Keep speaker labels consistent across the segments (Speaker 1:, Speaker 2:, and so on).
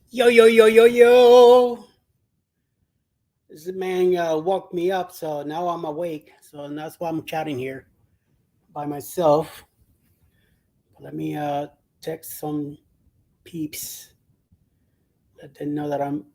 Speaker 1: Yo, yo, yo, yo, yo. This man woke me up, so now I'm awake. So that's why I'm chatting here by myself. Let me text some peeps. Let them know that I'm.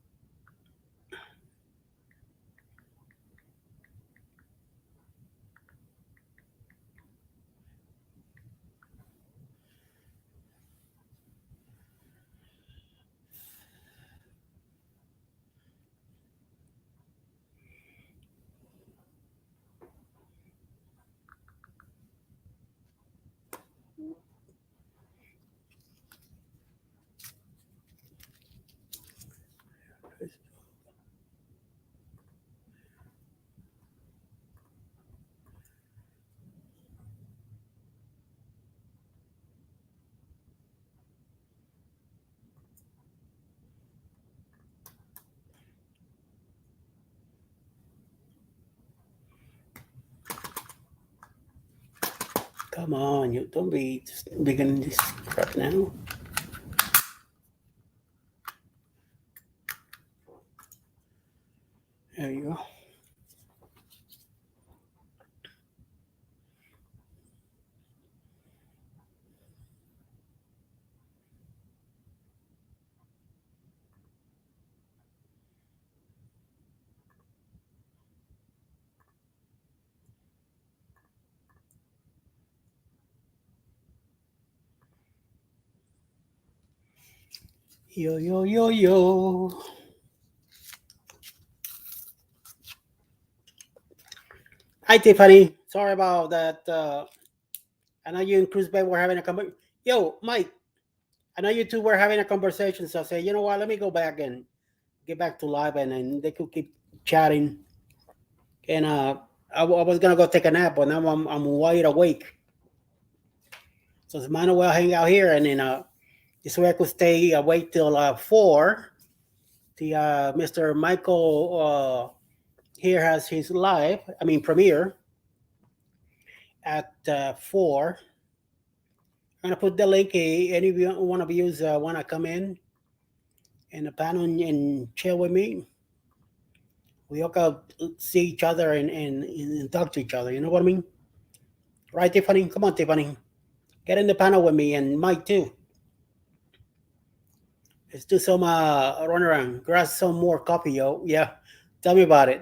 Speaker 1: Come on, you don't be just beginning this crap now. There you go. Yo, yo, yo, yo. Hi, Tiffany. Sorry about that. I know you and Cruz Bay were having a conversation. Yo, Mike. I know you two were having a conversation, so I say, you know what? Let me go back and get back to live, and then they could keep chatting. And I was gonna go take a nap, but now I'm wide awake. So it's might as well hang out here, and then this way I could stay awake till 4. The Mr. Michael here has his live, I mean premiere at 4. I'm gonna put the link. Any of you one of you want to come in the panel and chill with me? We all can see each other and talk to each other. You know what I mean? Right, Tiffany? Come on, Tiffany. Get in the panel with me and Mike too. Let's do some run around. Grab some more coffee, yo. Yeah, tell me about it.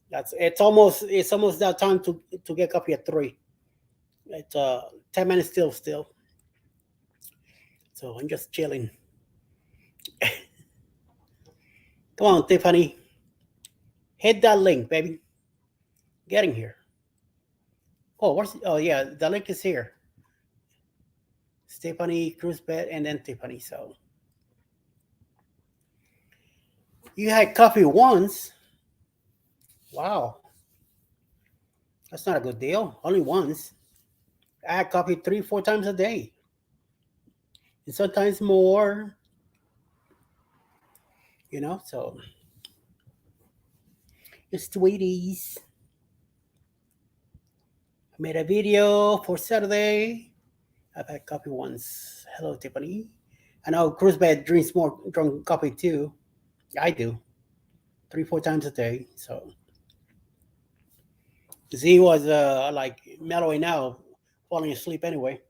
Speaker 1: That's it's almost that time to get coffee at 3. It's 10 minutes still. So I'm just chilling. Come on, Tiffany. Hit that link, baby. Getting here. Oh yeah, the link is here. Stephanie Cruzbet and then Tiffany. So you had coffee once. Wow, that's not a good deal. Only once. I had coffee 3, 4 times a day, and sometimes more. So sweeties. I made a video for Saturday. I've had coffee once. Hello, Tiffany. I know Cruzbet drinks more drunk coffee too. I do 3, 4 times a day. So Z was like mellowing out, falling asleep anyway.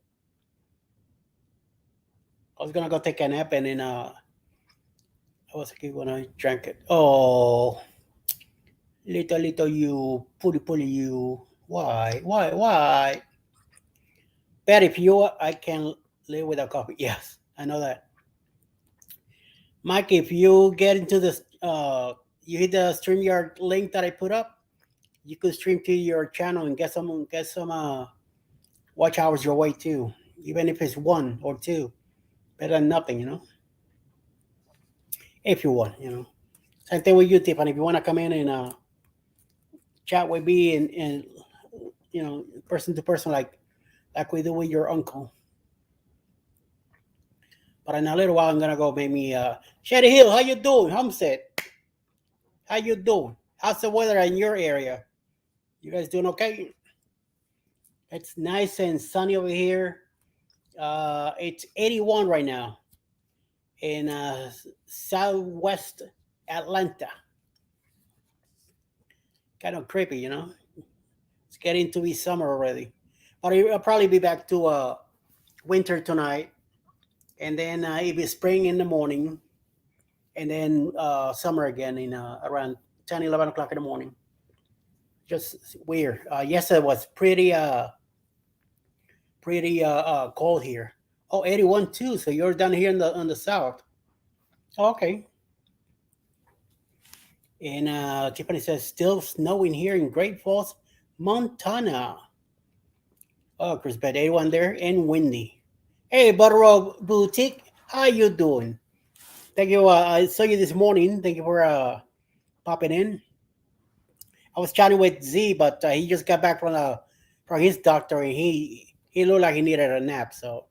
Speaker 1: I was gonna go take a nap and then I was okay when I drank it. Oh, little you, pully you. Why? Bet if you, I can live without coffee. Yes, I know that. Mike, if you get into this, you hit the StreamYard link that I put up, you could stream to your channel and get some watch hours your way too, even if it's 1 or 2, better than nothing. If you want. Same thing with you, Tiffany. If you want to come in and chat with me and person to person like we do with your uncle. But in a little while, I'm gonna go make me Shetty Hill. How you doing, Homestead? How you doing? How's the weather in your area? You guys doing okay? It's nice and sunny over here. It's 81 right now. in southwest Atlanta. Kind of creepy, you know. It's getting to be summer already, but it'll probably be back to winter tonight, and then it'll be spring in the morning, and then summer again in around 10, 11 o'clock in the morning. Just weird. Yesterday was pretty cold here. Oh, 81 too. So you're down here in the south. Okay. And Tiffany says still snowing here in Great Falls, Montana. Oh, Chris Bed 81 there and windy. Hey, Butterroll Boutique, how you doing? Thank you. I saw you this morning. Thank you for popping in. I was chatting with Z, but he just got back from his doctor, and he looked like he needed a nap. So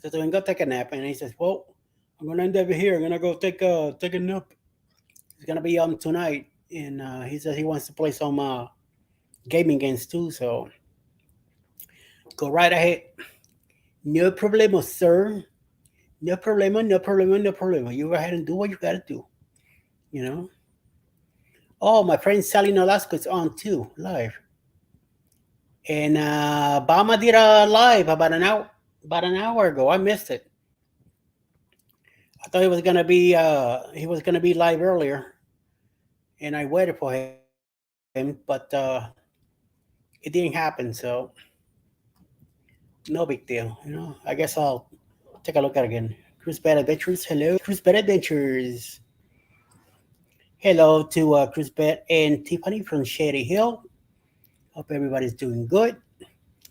Speaker 1: to him, go take a nap, and he says, "Well, I'm gonna end up here. I'm gonna go take a nap. It's gonna be on tonight." And he says he wants to play some gaming games too. So go right ahead. No problemo, sir. No problemo. No problemo. No problemo. You go ahead and do what you gotta do. You know. Oh, my friend Sally Nolasco is on too, live. And Bama did a live about an hour ago. I missed it. I thought he was gonna be live earlier, and I waited for him, but it didn't happen. So no big deal. I guess I'll take a look at it again. Cruise Bad Adventures. Hello, Cruise Bad Adventures. Hello to Cruise Bad and Tiffany from Shady Hill. Hope everybody's doing good.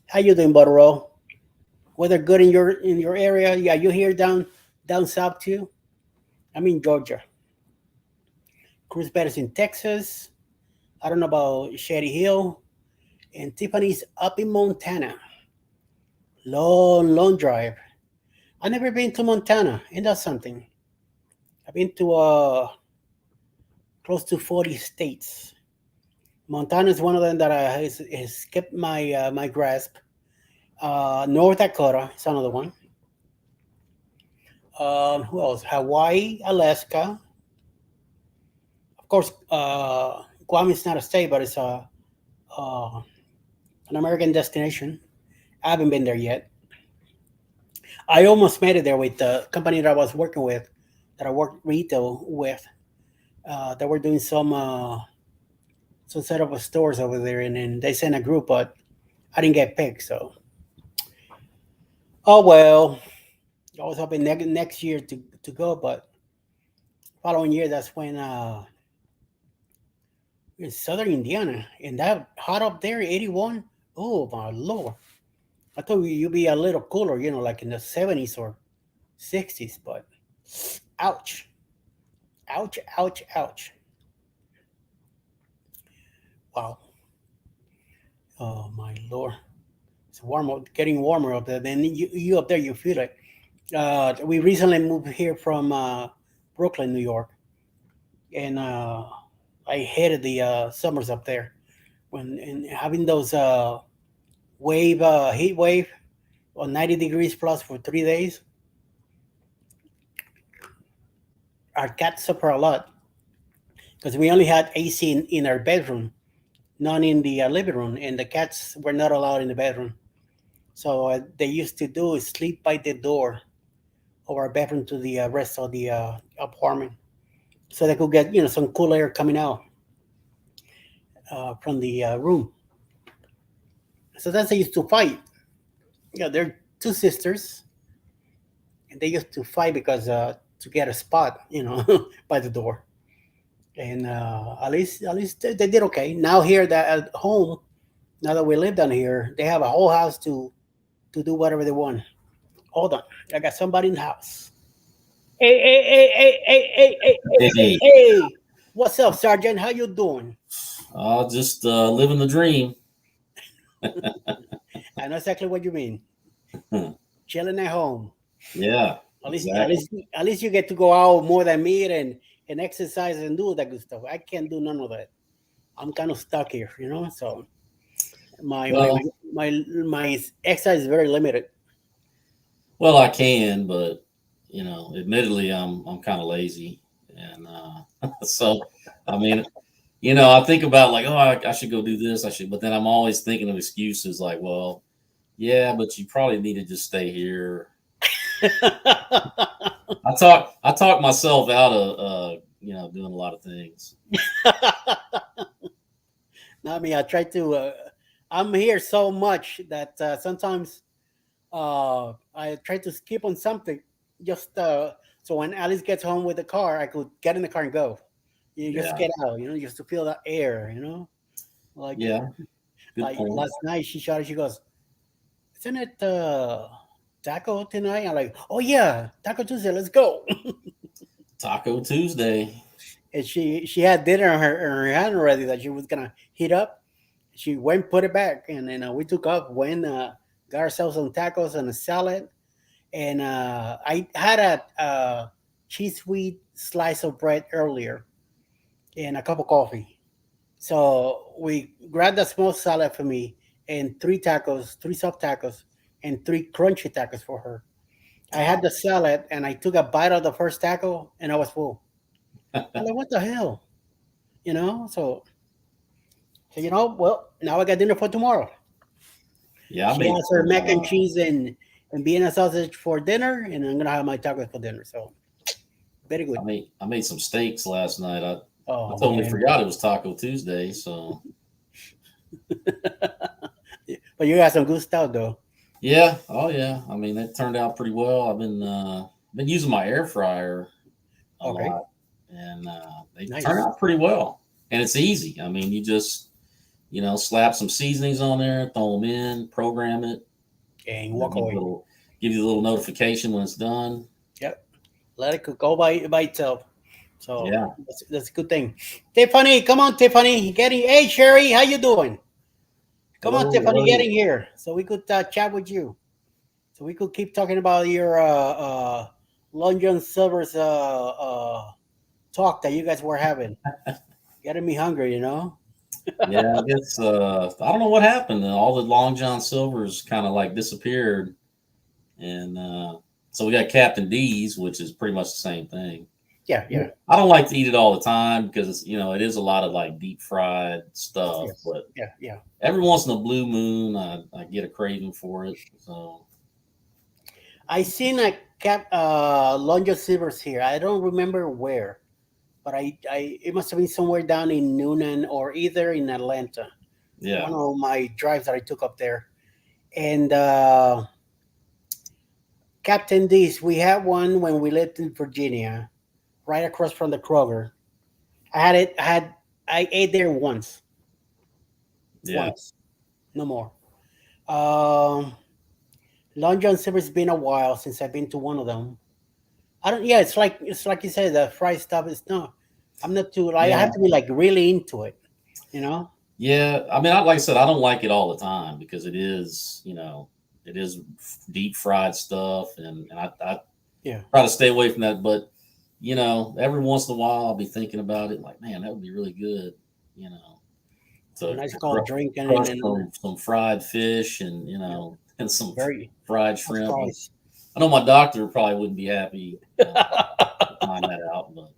Speaker 1: How you doing, Butterroll? Weather good in your area? Yeah, you here down south too? I'm in Georgia. Cruise Bad is in Texas. I don't know about Shady Hill. And Tiffany's up in Montana. Long, long drive. I've never been to Montana, and that's something. I've been to close to 40 states. Montana is one of them that has skipped my grasp. North Dakota is another one. Who else? Hawaii, Alaska. Of course, Guam is not a state, but it's uh, an American destination. I haven't been there yet. I almost made it there with the company that I was working with, that I worked retail with. They were doing some set of stores over there, and then they sent a group, but I didn't get picked. So, oh well. I was hoping next year to go, but following year that's when in southern Indiana, and that hot up there, 81. Oh my lord! I thought you'd be a little cooler, like in the 70s or 60s, but ouch, ouch, ouch, ouch. Wow. Oh my lord. It's getting warmer up there. Then you up there, you feel it. We recently moved here from Brooklyn, New York, and I hated the summers up there. When and having those heat wave on 90 degrees plus for 3 days, our cats suffer a lot because we only had AC in our bedroom, none in the living room, and the cats were not allowed in the bedroom. So they used to do is sleep by the door of our bedroom to the rest of the apartment, so they could get some cool air coming out from the room. So that's they used to fight. They're two sisters, and they used to fight because to get a spot, by the door. And at least they did okay. Now here that at home, now that we live down here, they have a whole house to do whatever they want. Hold on, I got somebody in the house. Hey, hey, hey, hey, hey, hey, hey, hey, hey,
Speaker 2: Hey,
Speaker 1: hey. What's up, Sergeant? How you doing?
Speaker 2: just living the dream.
Speaker 1: I know exactly what you mean. Chilling at home.
Speaker 2: Yeah,
Speaker 1: At least, at
Speaker 2: exactly.
Speaker 1: least, at least you get to go out more than me and exercise and do that good stuff. I can't do none of that. I'm kind of stuck here. So my my
Speaker 2: Well,
Speaker 1: my my exercise is very limited.
Speaker 2: well, I can, but admittedly, I'm kind of lazy, and so I mean, I think about like, oh, I should go do this. I should, but then I'm always thinking of excuses like, well, yeah, but you probably need to just stay here. I talk myself out of doing a lot of things.
Speaker 1: I mean, I try to. I'm here so much that sometimes I try to skip on something just so when Alice gets home with the car, I could get in the car and go. You just
Speaker 2: Yeah,
Speaker 1: get out, just to feel that air, Like
Speaker 2: yeah, good
Speaker 1: like
Speaker 2: point.
Speaker 1: last night, she shouted, she goes, "Isn't it taco tonight?" I'm like, "Oh yeah, Taco Tuesday, let's go."
Speaker 2: Taco Tuesday.
Speaker 1: And she had dinner in her hand already that she was gonna heat up. She went, put it back, and then we took off. Went, got ourselves some tacos and a salad, and I had a cheese sweet slice of bread earlier and a cup of coffee. So we grabbed a small salad for me and three tacos, three soft tacos, and three crunchy tacos for her. I had
Speaker 2: Oh,
Speaker 1: the salad and I took a bite of the first taco and I was full. I'm like, what the hell? So well, now I got dinner for tomorrow.
Speaker 2: yeah, I
Speaker 1: She
Speaker 2: made
Speaker 1: has her
Speaker 2: some.
Speaker 1: mac and cheese and Vienna sausage for dinner, and I'm gonna have my tacos for dinner. So very good.
Speaker 2: I made some steaks last night. I
Speaker 1: Oh
Speaker 2: totally
Speaker 1: man,
Speaker 2: forgot it was Taco Tuesday. So
Speaker 1: but you got some good stuff though.
Speaker 2: yeah, oh yeah. I mean, it turned out pretty well. I've been using my air fryer a
Speaker 1: Okay,
Speaker 2: lot, and they turn
Speaker 1: nice.
Speaker 2: out pretty well. And it's easy. I mean, you just slap some seasonings on there, throw them in, program it,
Speaker 1: And
Speaker 2: and then
Speaker 1: walk away.
Speaker 2: give you a little notification when it's done.
Speaker 1: Yep, let it go by itself. So
Speaker 2: Yeah.
Speaker 1: that's a good thing. Tiffany, come on, Tiffany, getting. Hey, Sherry, how you doing? Come on,
Speaker 2: Hello,
Speaker 1: Tiffany,
Speaker 2: hello.
Speaker 1: getting here so we could chat with you. So we could keep talking about your Long John Silver's talk that you guys were having. Getting me hungry.
Speaker 2: Yeah, I guess I don't know what happened. All the Long John Silvers kind of like disappeared, and so we got Captain D's, which is pretty much the same thing.
Speaker 1: Yeah, yeah,
Speaker 2: I don't like to eat it all the time because it is a lot of like deep fried stuff.
Speaker 1: yes,
Speaker 2: But
Speaker 1: yeah, yeah.
Speaker 2: every once in a blue moon, I get a craving for it. So
Speaker 1: I seen a Long John Silver's here. I don't remember where, but I it must have been somewhere down in Noonan or either in Atlanta. One
Speaker 2: yeah,
Speaker 1: of my drives that I took up there. And Captain D's, we had one when we lived in Virginia, right across from the Kroger. I had it. I ate there once,
Speaker 2: yeah,
Speaker 1: once, no more. Um, Long John Silver's been a while since I've been to one of them. I don't. Yeah, it's like you said, the fried stuff is not. I'm not too. Like, I
Speaker 2: yeah,
Speaker 1: have to be like really into it. You know.
Speaker 2: yeah. I mean, like I said, I don't like it all the time because it is deep fried stuff, and I
Speaker 1: Yeah.
Speaker 2: try to stay away from that. But every once in a while, I'll be thinking about it, like, man, that would be really good, you know,
Speaker 1: A
Speaker 2: to,
Speaker 1: nice
Speaker 2: to
Speaker 1: cold
Speaker 2: crush,
Speaker 1: drink
Speaker 2: crush
Speaker 1: and
Speaker 2: some fried fish and
Speaker 1: yeah,
Speaker 2: and some
Speaker 1: very
Speaker 2: fried
Speaker 1: nice
Speaker 2: shrimp.
Speaker 1: fries.
Speaker 2: I know my doctor probably wouldn't be happy to find that out, but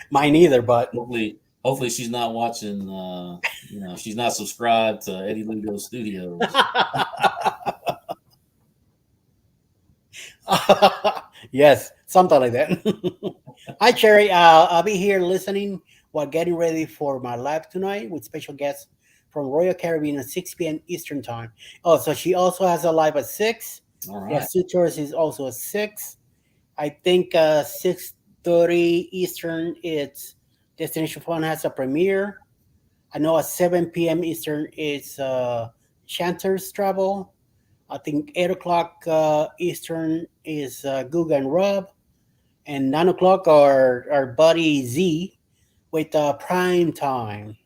Speaker 1: Mine either, but
Speaker 2: hopefully she's not watching. She's not subscribed to Eddie Lugo Studios.
Speaker 1: yes, something like that. Hi, Cherry. I'll be here listening while getting ready for my live tonight with special guests from Royal Caribbean at 6 p.m. Eastern Time. Oh, so she also has a live at 6.
Speaker 2: All right.
Speaker 1: Yes, Sue Tours is also at 6. I think 6:30 Eastern, it's Destination Fun has a premiere. I know at 7 p.m. Eastern, it's Chanter's Travel. I think 8 o'clock Eastern is Guga and Rob, and 9 o'clock our buddy Z with Prime Time.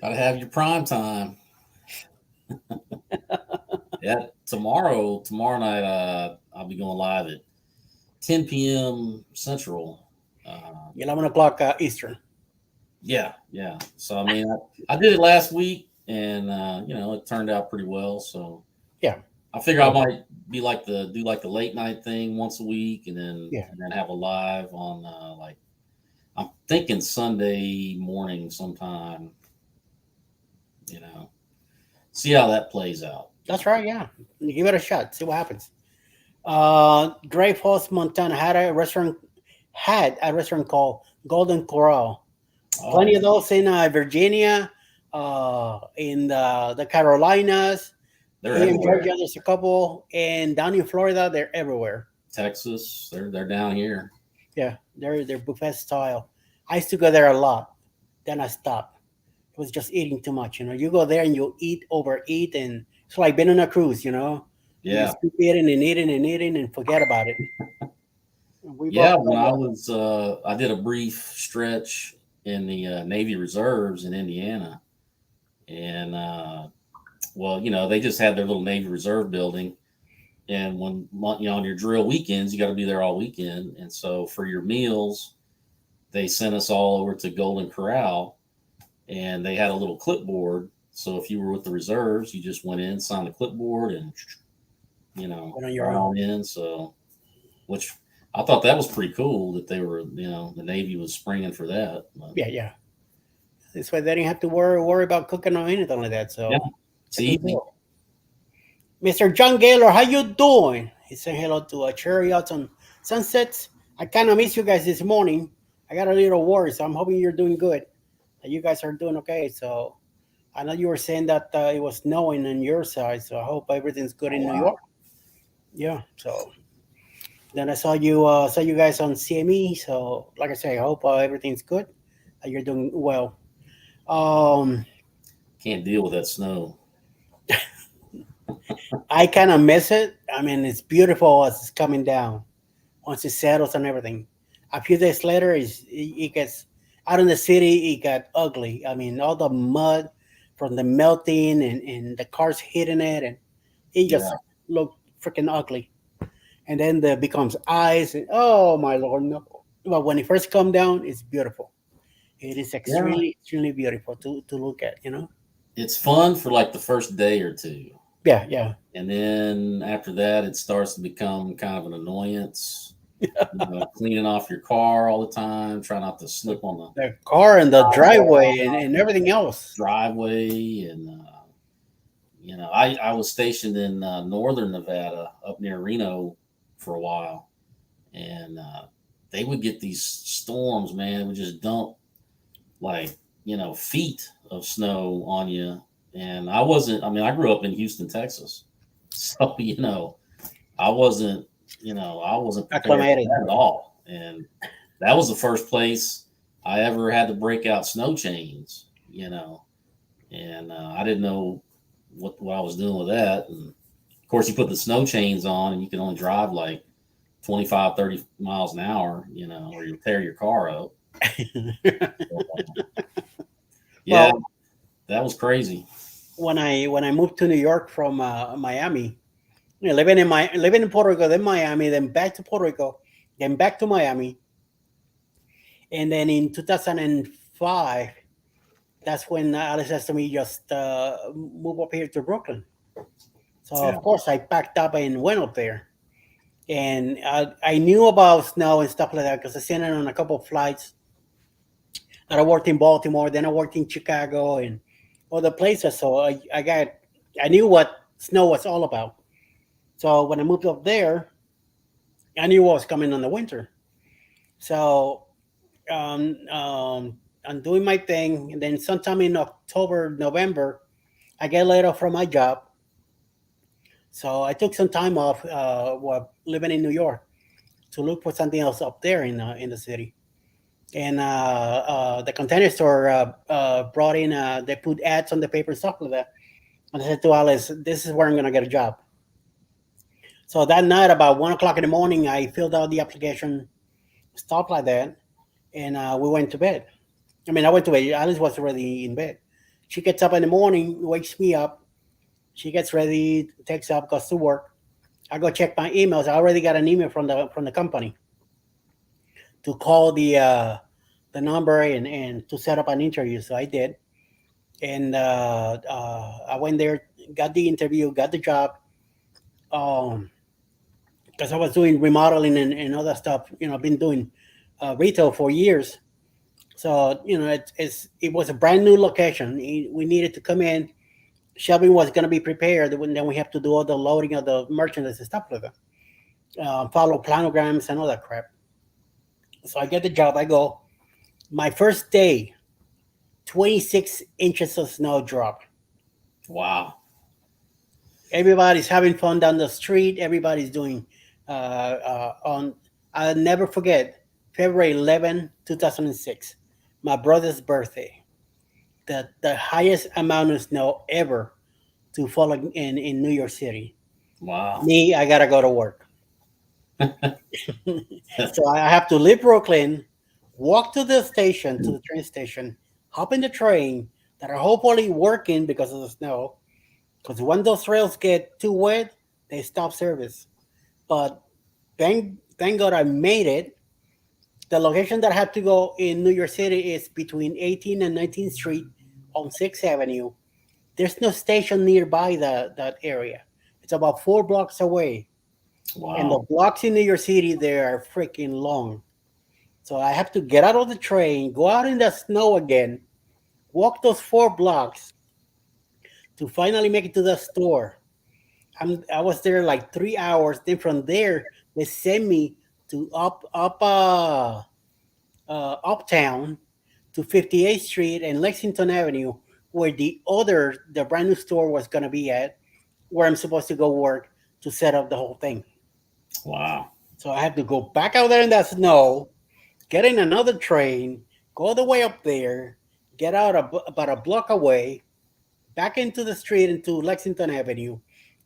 Speaker 2: Gotta have your prime time. Yeah, tomorrow night, I'll be going live at 10 p.m. Central.
Speaker 1: 11 o'clock Eastern.
Speaker 2: Yeah, yeah. So I mean, I did it last week, and it turned out pretty well. So
Speaker 1: Yeah,
Speaker 2: I figure I
Speaker 1: Oh,
Speaker 2: might be like the do like the late night thing once a week,
Speaker 1: yeah,
Speaker 2: and then have a live on like I'm thinking Sunday morning sometime. You know, see how that plays out.
Speaker 1: that's right. Yeah, give it a shot. See what happens. Gray Falls, Montana had a restaurant called Golden Corral.
Speaker 2: Oh,
Speaker 1: Plenty of those in Virginia, in the Carolinas.
Speaker 2: they're
Speaker 1: Here in
Speaker 2: everywhere.
Speaker 1: Georgia, there's a couple, and down in Florida, they're everywhere.
Speaker 2: Texas, they're down here.
Speaker 1: Yeah, they're buffet style. I used to go there a lot. Then I stopped. It was just eating too much. You go there and you eat, overeat, and it's like being on a cruise. You
Speaker 2: Yeah,
Speaker 1: just keep eating and eating and eating and forget about it. We
Speaker 2: yeah.
Speaker 1: both
Speaker 2: When
Speaker 1: know
Speaker 2: I
Speaker 1: that.
Speaker 2: was, I did a brief stretch in the Navy Reserves in Indiana, and well, they just had their little Navy Reserve building, and when on your drill weekends, you got to be there all weekend, and so for your meals, they sent us all over to Golden Corral, and they had a little clipboard. So if you were with the reserves, you just went in, signed the clipboard, and
Speaker 1: Went on your
Speaker 2: right
Speaker 1: own.
Speaker 2: on in. So, which I thought that was pretty cool that they were, the Navy was springing for that. But,
Speaker 1: Yeah, yeah. This way they didn't have to worry about cooking or anything like that.
Speaker 2: yeah,
Speaker 1: So
Speaker 2: it's
Speaker 1: it's a good
Speaker 2: easy.
Speaker 1: deal. Mr. John Gaylor, how you doing? He's saying hello to Cherry out on Sunsets. I kind of miss you guys this morning. I got a little worried, so I'm hoping you're doing good. That you guys are doing okay. So I know you were saying that it was snowing on your side, so I hope everything's good
Speaker 2: Oh
Speaker 1: in New
Speaker 2: wow.
Speaker 1: York. Yeah. So then I saw you guys on CME. So like I say, I hope everything's good. You're doing well. Um,
Speaker 2: Can't deal with that snow.
Speaker 1: I kind of miss it. I mean, it's beautiful as it's coming down. Once it settles and everything. A few days later, it gets out in the city. It got ugly. I mean, all the mud from the melting and the cars hitting it, and it
Speaker 2: Yeah.
Speaker 1: just looked freaking ugly. And then there becomes ice, and oh my lord, no! But when it first come down, it's beautiful. It is
Speaker 2: Yeah.
Speaker 1: extremely beautiful to look at.
Speaker 2: It's fun for like the first day or two.
Speaker 1: Yeah, yeah.
Speaker 2: And then after that, it starts to become kind of an annoyance. Cleaning off your car all the time, try not to slip on the
Speaker 1: The car and the
Speaker 2: sidewalk,
Speaker 1: driveway and everything else.
Speaker 2: driveway, and I was stationed in northern Nevada, up near Reno, for a while, and they would get these storms. Man, it would just dump like feet of snow on you. And I wasn't. I mean, I grew up in Houston, Texas, so I wasn't prepared for
Speaker 1: Acclimated.
Speaker 2: that at all. And that was the first place I ever had to break out snow chains, and I didn't know what I was doing with that. And of course, you put the snow chains on and you can only drive like 25, 30 miles an hour, or you'll tear your car up. Yeah,
Speaker 1: Well,
Speaker 2: that was crazy.
Speaker 1: when I moved to New York from Miami, living in Puerto Rico, then Miami, then back to Puerto Rico, then back to Miami, and then in 2005, that's when Alice asked me just move up here to Brooklyn. So
Speaker 2: Yeah.
Speaker 1: of course I packed up and went up there, and I knew about snow and stuff like that because I seen it on a couple of flights. That I worked in Baltimore, then I worked in Chicago and other places. So I knew what snow was all about. So when I moved up there, I knew what was coming in the winter. So I'm doing my thing, and then sometime in October, November, I get laid off from my job. So I took some time off while living in New York to look for something else up there in the city. And the container store brought in, they put ads on the paper and stuff like that. And I said to Alice, "This is where I'm gonna get a job." So that night, about 1 o'clock in the morning, I filled out the application, stuff like that, and we went to bed. I mean, I went to bed. Alice was already in bed. She gets up in the morning, wakes me up. She gets ready, takes up, goes to work. I go check my emails. I already got an email from the company to call the number and to set up an interview. So I did, and I went there, got the interview, got the job, because I was doing remodeling and other stuff. I've been doing retail for years. So it was a brand new location. We needed to come in. Shelving was going to be prepared, and then we have to do all the loading of the merchandise and stuff like that. Follow planograms and all that crap. So I get the job. I go. My first day, 26 inches of snow drop.
Speaker 2: Wow.
Speaker 1: Everybody's having fun down the street. Everybody's doing on. I'll never forget February 11, 2006, my brother's birthday. The highest amount of snow ever to fall in New York City.
Speaker 2: Wow.
Speaker 1: Me, I gotta go to work. So I have to leave Brooklyn, walk to the station, to the train station, hop in the train that are hopefully working because of the snow. Because when those rails get too wet, they stop service. But thank God I made it. The location that I have to go in New York City is between 18th and 19th Street on 6th Avenue. There's no station nearby that area. It's about 4 blocks away. And the
Speaker 2: Wow.
Speaker 1: blocks in New York City, they are freaking long. So I have to get out of the train, go out in the snow again, walk those 4 blocks to finally make it to the store. I was there like 3 hours. Then from there, they sent me to uptown to 58th Street and Lexington Avenue, where the brand new store was gonna be at, where I'm supposed to go work to set up the whole thing.
Speaker 2: Wow.
Speaker 1: So I had to go back out there in that snow, get in another train, go all the way up there, get out about a block away, back into the street into Lexington Avenue,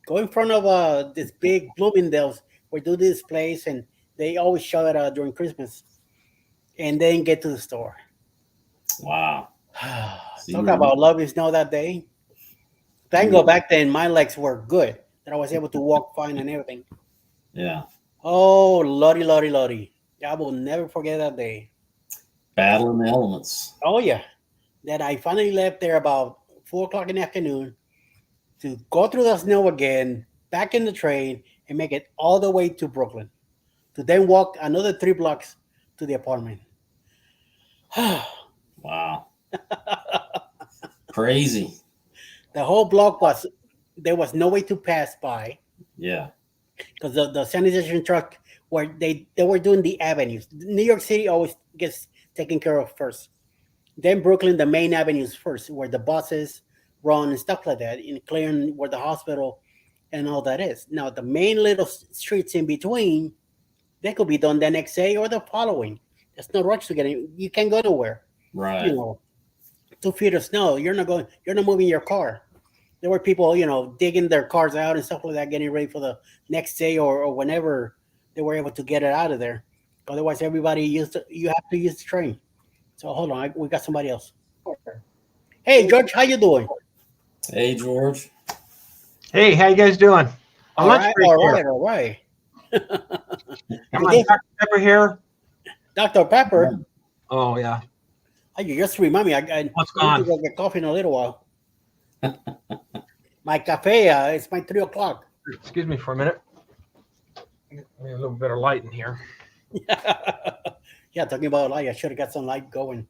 Speaker 1: go in front of this big Bloomingdale's where do this place, and they always show it during Christmas, and then get to the store.
Speaker 2: Wow. So
Speaker 1: Talk about lovely snow that day. Thank God
Speaker 2: you
Speaker 1: back then my legs were good, that I was able to walk fine and everything.
Speaker 2: yeah.
Speaker 1: Oh, lordy, lordy, lordy. I will never forget that day.
Speaker 2: Battling the elements.
Speaker 1: Oh, yeah. That I finally left there about 4 o'clock in the afternoon to go through the snow again, back in the train, and make it all the way to Brooklyn, to then walk another 3 blocks to the apartment. The
Speaker 2: Wow. Crazy.
Speaker 1: whole block there was no way to pass by
Speaker 2: Yeah.
Speaker 1: because the sanitation truck where they were doing the avenues. New York City always gets taken care of first. Then Brooklyn, the main avenues first, where the buses run and stuff like that, in clearing where the hospital and all that is. Now the main little streets in between, they could be done the next day or the following. There's no rush to get in. You can't go nowhere. You
Speaker 2: Right.
Speaker 1: know, 2 feet of snow. You're not moving your car. There were people, digging their cars out and stuff like that, getting ready for the next day or whenever they were able to get it out of there. Otherwise, you have to use the train. So hold on, we got somebody else. Hey, George, how you doing?
Speaker 2: Hey, George.
Speaker 3: Hey, how you guys doing? On
Speaker 1: All
Speaker 3: lunch
Speaker 1: right,
Speaker 3: break
Speaker 1: all
Speaker 3: here.
Speaker 1: right, all right.
Speaker 3: Come
Speaker 1: You
Speaker 3: on,
Speaker 1: did,
Speaker 3: Dr. Pepper here.
Speaker 1: Dr. Pepper.
Speaker 3: Oh yeah,
Speaker 1: Oh, you just remind me. I
Speaker 3: what's
Speaker 1: need to
Speaker 3: gone?
Speaker 1: go get coffee in a little while. My cafe, it's my 3 o'clock.
Speaker 3: Excuse me for a minute. Get me a little bit of light in here.
Speaker 1: Yeah, talking about light, I should have got some light going.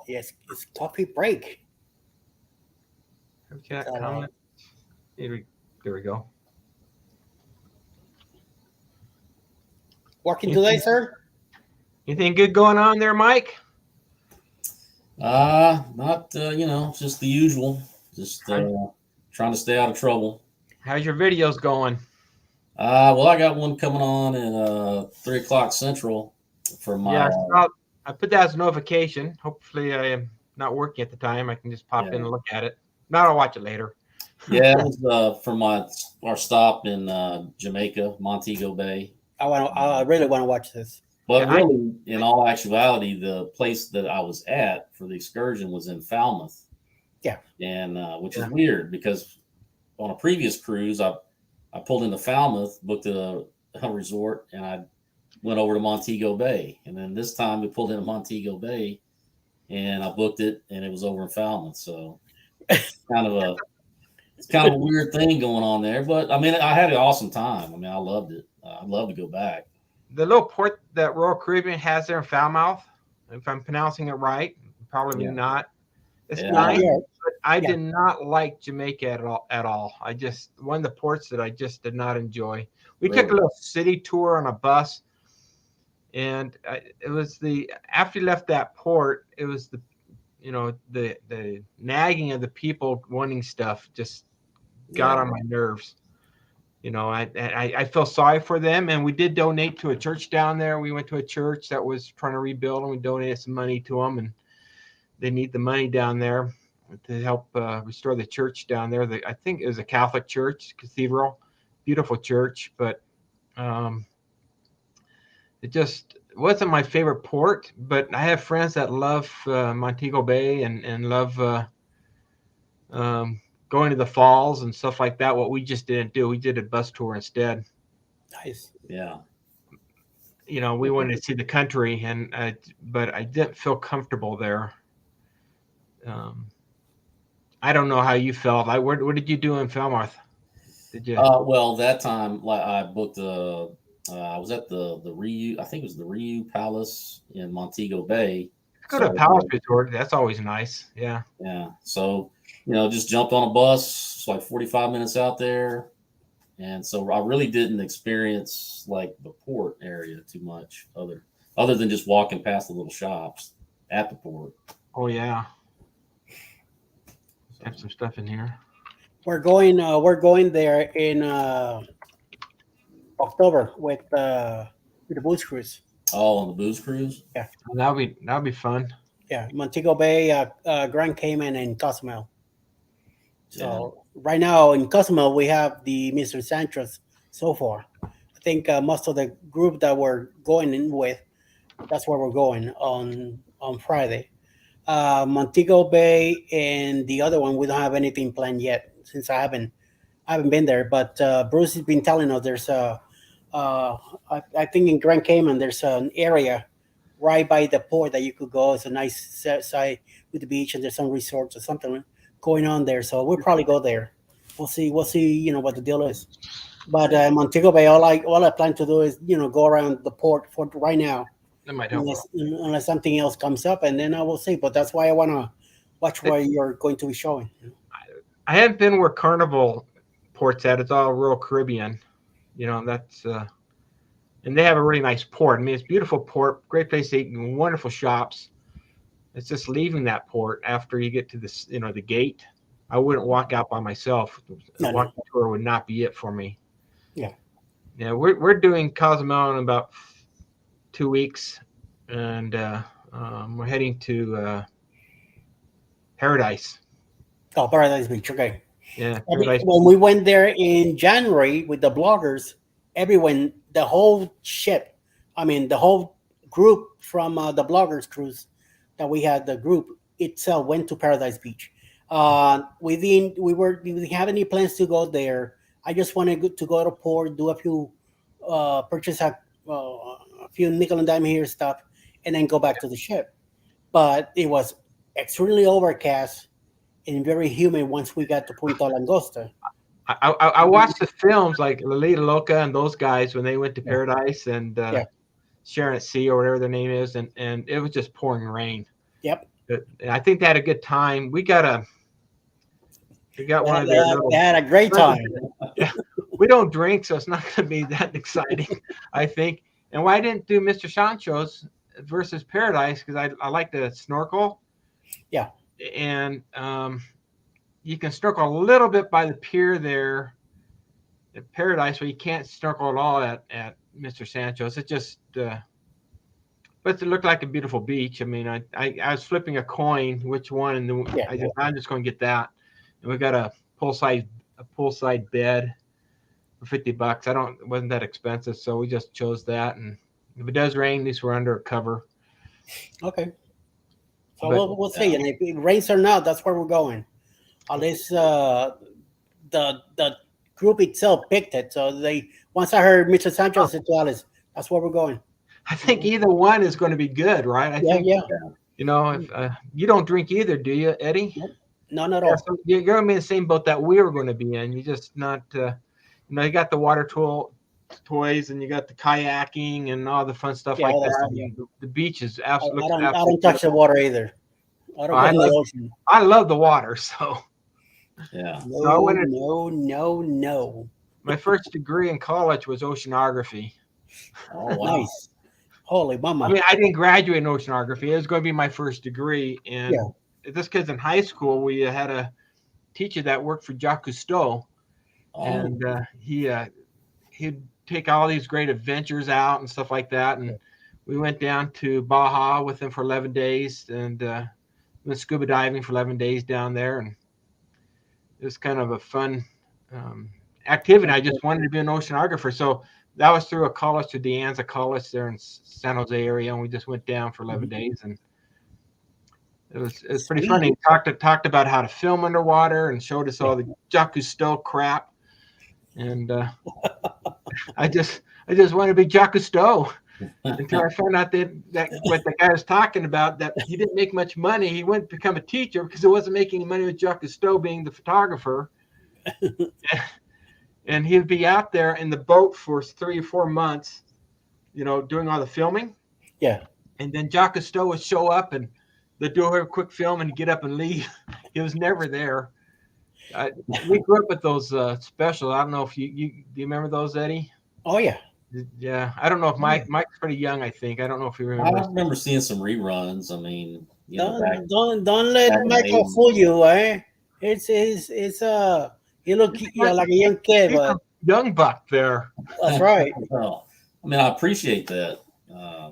Speaker 1: Yes, it's coffee break.
Speaker 3: Okay,
Speaker 1: So,
Speaker 3: comment. There we go.
Speaker 1: working today, sir?
Speaker 3: Anything good going on there, Mike?
Speaker 2: Not just the usual. Just trying to stay out of trouble.
Speaker 3: How's your videos going?
Speaker 2: Well, I got one coming on at 3 o'clock Central for my
Speaker 3: Yeah, I put that as a notification. Hopefully, I am not working at the time. I can just pop in and look at it. Now I'll watch it later.
Speaker 2: yeah, it was for our stop in Jamaica, Montego Bay.
Speaker 1: I really want to watch this.
Speaker 2: But
Speaker 3: Yeah,
Speaker 2: really, in all actuality, the place that I was at for the excursion was in Falmouth.
Speaker 1: Yeah.
Speaker 2: And which is weird because on a previous cruise, I pulled into Falmouth, booked a resort, and I went over to Montego Bay. And then this time we pulled into Montego Bay, and I booked it, and it was over in Falmouth. So kind of It's kind of a weird thing going on there, but I mean, I had an awesome time. I mean, I loved it. I'd love to go back.
Speaker 3: The little port that Royal Caribbean has there in Falmouth, if I'm pronouncing it right, probably
Speaker 2: Yeah.
Speaker 3: not. It's
Speaker 2: Yeah.
Speaker 3: nice,
Speaker 1: Yeah.
Speaker 3: but I
Speaker 1: Yeah.
Speaker 3: did not like Jamaica at all. At all. I just one of the ports that I just did not enjoy. We took a
Speaker 2: Really?
Speaker 3: little city tour on a bus, and it was the after you left that port, it was the the nagging of the people wanting stuff just got
Speaker 2: Yeah.
Speaker 3: on my nerves. I feel sorry for them, and we did donate to a church down there. We went to a church that was trying to rebuild, and we donated some money to them, and they need the money down there to help restore the church down there. I think it was a Catholic church, cathedral, beautiful church, but um, it just wasn't my favorite port. But I have friends that love Montego Bay and love going to the falls and stuff like that. What we just didn't do, we did a bus tour instead.
Speaker 1: Nice.
Speaker 2: Yeah.
Speaker 3: We wanted to see the country, but I didn't feel comfortable there. I don't know how you felt. What did you do in Falmouth? Did you
Speaker 2: Well, that time, like I booked I was at the Riu. I think it was the Riu Palace in Montego Bay.
Speaker 3: go to a
Speaker 2: So
Speaker 3: palace resort? That's always nice. Yeah.
Speaker 2: yeah, so just jumped on a bus. It's like 45 minutes out there, and so I really didn't experience like the port area too much, other than just walking past the little shops at the port.
Speaker 3: Oh yeah. Have some stuff in here.
Speaker 1: We're going there in October with the booze cruise.
Speaker 2: Oh, on the booze cruise.
Speaker 1: Yeah.
Speaker 3: That'll be fun.
Speaker 1: Yeah, Montego Bay, Grand Cayman, and Cozumel. So right now in Cozumel we have the Mr. Sanchez so far. I think most of the group that we're going in with, that's where we're going on Friday. Montego Bay and the other one, we don't have anything planned yet since I haven't been there. But Bruce has been telling us there's I think in Grand Cayman there's an area right by the port that you could go. It's a nice site with the beach, and there's some resorts or something going on there. So we'll probably go there. We'll see. We'll see. What the deal is. But Montego Bay, all I plan to do is go around the port for right now,
Speaker 3: That might help.
Speaker 1: unless something else comes up, and then I will see. But that's why I want to watch where you're going to be showing.
Speaker 3: I haven't been where Carnival port's at. It's all Royal Caribbean. That's and they have a really nice port. I mean, it's a beautiful port, great place to eat, wonderful shops. It's just leaving that port after you get to this, the gate. I wouldn't walk out by myself.
Speaker 1: No.
Speaker 3: Walking tour would not be it for me.
Speaker 1: Yeah.
Speaker 3: Yeah, we're doing Cozumel in about 2 weeks, and we're heading to Paradise.
Speaker 1: Oh, Paradise Beach. Okay.
Speaker 3: Yeah,
Speaker 1: When we went there in January with the bloggers, everyone, the whole ship, the whole group from the bloggers cruise that we had, the group itself went to Paradise Beach. We didn't have any plans to go there. I just wanted to go to port, do a few, purchase a few nickel and dime here stuff, and then go back to the ship. But it was extremely overcast and very humid once we got to Punta Langosta.
Speaker 3: I watched the films like Lolita Loca and those guys when they went to Paradise and Sharon at Sea or whatever their name is, and it was just pouring rain.
Speaker 1: Yep.
Speaker 3: But I think they had a good time. We got one of their little.
Speaker 1: They had a great time.
Speaker 3: Yeah, we don't drink, so it's not going to be that exciting, I think. And why I didn't do Mr. Sancho's versus Paradise, because I like to snorkel.
Speaker 1: Yeah.
Speaker 3: And you can snorkel a little bit by the pier there at Paradise, but you can't snorkel at all at Mr. Sancho's. It just, but it looked like a beautiful beach. I mean, I was flipping a coin which one, and then I'm just going to get that. And we got a poolside bed for $50. It wasn't that expensive, so we just chose that. And if it does rain, at least we're under a cover.
Speaker 1: Okay. So we'll see. And if it rains or not, that's where we're going. At least the group itself picked it. So once I heard Mr. Sanchez said to Alice, that's where we're going.
Speaker 3: I think either one is going to be good, right? I think.
Speaker 1: Yeah.
Speaker 3: If you don't drink either, do you, Eddie?
Speaker 1: none at
Speaker 3: Yeah,
Speaker 1: all.
Speaker 3: so you're going to be in the same boat that we were going to be in. You just not, you got the water toys, and you got the kayaking and all the fun stuff
Speaker 1: Yeah,
Speaker 3: like
Speaker 1: all that
Speaker 3: that.
Speaker 1: stuff. Yeah,
Speaker 3: And the beach is
Speaker 1: I
Speaker 3: looks
Speaker 1: don't. I
Speaker 3: absolutely
Speaker 1: don't touch the
Speaker 3: beautiful.
Speaker 1: water either. I don't
Speaker 3: I
Speaker 1: go in the
Speaker 3: love
Speaker 1: ocean.
Speaker 3: I love the water.
Speaker 2: Yeah.
Speaker 3: So I
Speaker 1: No,
Speaker 3: went.
Speaker 1: no, no, no.
Speaker 3: My first degree in college was oceanography.
Speaker 2: Oh wow.
Speaker 1: Nice. Holy
Speaker 3: I
Speaker 1: mama.
Speaker 3: mean, I didn't graduate in oceanography. It was going to be my first degree.
Speaker 1: Yeah.
Speaker 3: And this kid's in high school. We had a teacher that worked for Jacques Cousteau,
Speaker 2: Oh.
Speaker 3: and he'd take all these great adventures out and stuff like that. And we went down to Baja with him for 11 days and went scuba diving for 11 days down there. And it was kind of a fun activity. I just wanted to be an oceanographer. So that was through a college, to De Anza College there in San Jose area. And we just went down for 11 days. And it was pretty
Speaker 1: Sweet.
Speaker 3: funny. Talked about how to film underwater and showed us all the Jacques Cousteau crap. And I just wanted to be Jacques Cousteau until I found out that what the guy was talking about, that he didn't make much money. He went to become a teacher because it wasn't making any money with Jacques Cousteau being the photographer. And he'd be out there in the boat for 3 or 4 months, doing all the filming.
Speaker 1: Yeah.
Speaker 3: And then Jacques Cousteau would show up and they'd do a quick film and get up and leave. He was never there. We grew up with those specials. I don't know if do you remember those, Eddie?
Speaker 1: Oh yeah.
Speaker 3: Yeah, I don't know if Mike's pretty young. I think I don't know if he
Speaker 2: I
Speaker 3: remembers.
Speaker 2: remember seeing some reruns. I mean, back
Speaker 1: Don't let
Speaker 2: back in the
Speaker 1: Michael
Speaker 2: 80s.
Speaker 1: fool you, eh? It's he look like a young kid,
Speaker 3: He's a
Speaker 1: but
Speaker 3: young buck there.
Speaker 1: that's right.
Speaker 2: Well, I mean, I appreciate that.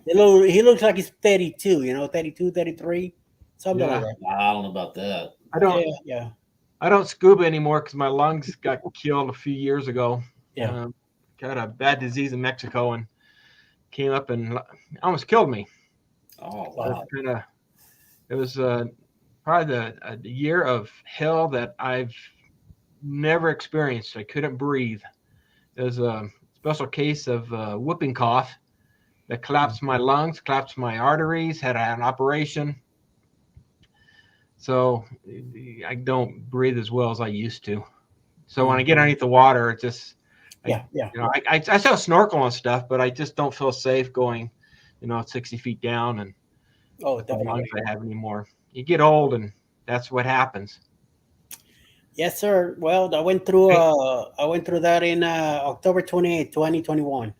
Speaker 1: He looks like he's 32, 32, 33, something
Speaker 3: Yeah.
Speaker 1: like that.
Speaker 2: I don't know about that.
Speaker 1: Yeah.
Speaker 3: I don't scuba anymore because my lungs got killed a few years ago.
Speaker 1: Yeah.
Speaker 3: Got a bad disease in Mexico and came up and almost killed me.
Speaker 2: Oh
Speaker 1: Wow.
Speaker 2: wow.
Speaker 3: It was probably the year of hell that I've never experienced. I couldn't breathe. It was a special case of whooping cough that collapsed my lungs, collapsed my arteries, had an operation. So I don't breathe as well as I used to. So when I get underneath the water, it just,
Speaker 1: Yeah.
Speaker 3: I still snorkel and stuff, but I just don't feel safe going, 60 feet down and
Speaker 1: Oh,
Speaker 3: with the
Speaker 1: definitely.
Speaker 3: lungs I have anymore. You get old and that's what happens.
Speaker 1: Yes, sir. Well, I went through that in October 28th, 2021.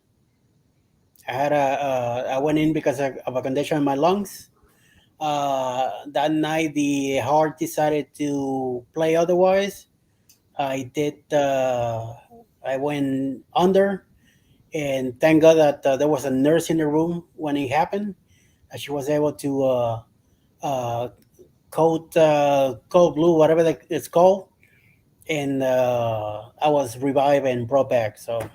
Speaker 1: I went in because of a condition in my lungs. That night, the heart decided to play otherwise. I went under, and thank God that there was a nurse in the room when it happened. She was able to uh, code blue, whatever it's called, and I was revived and brought back. So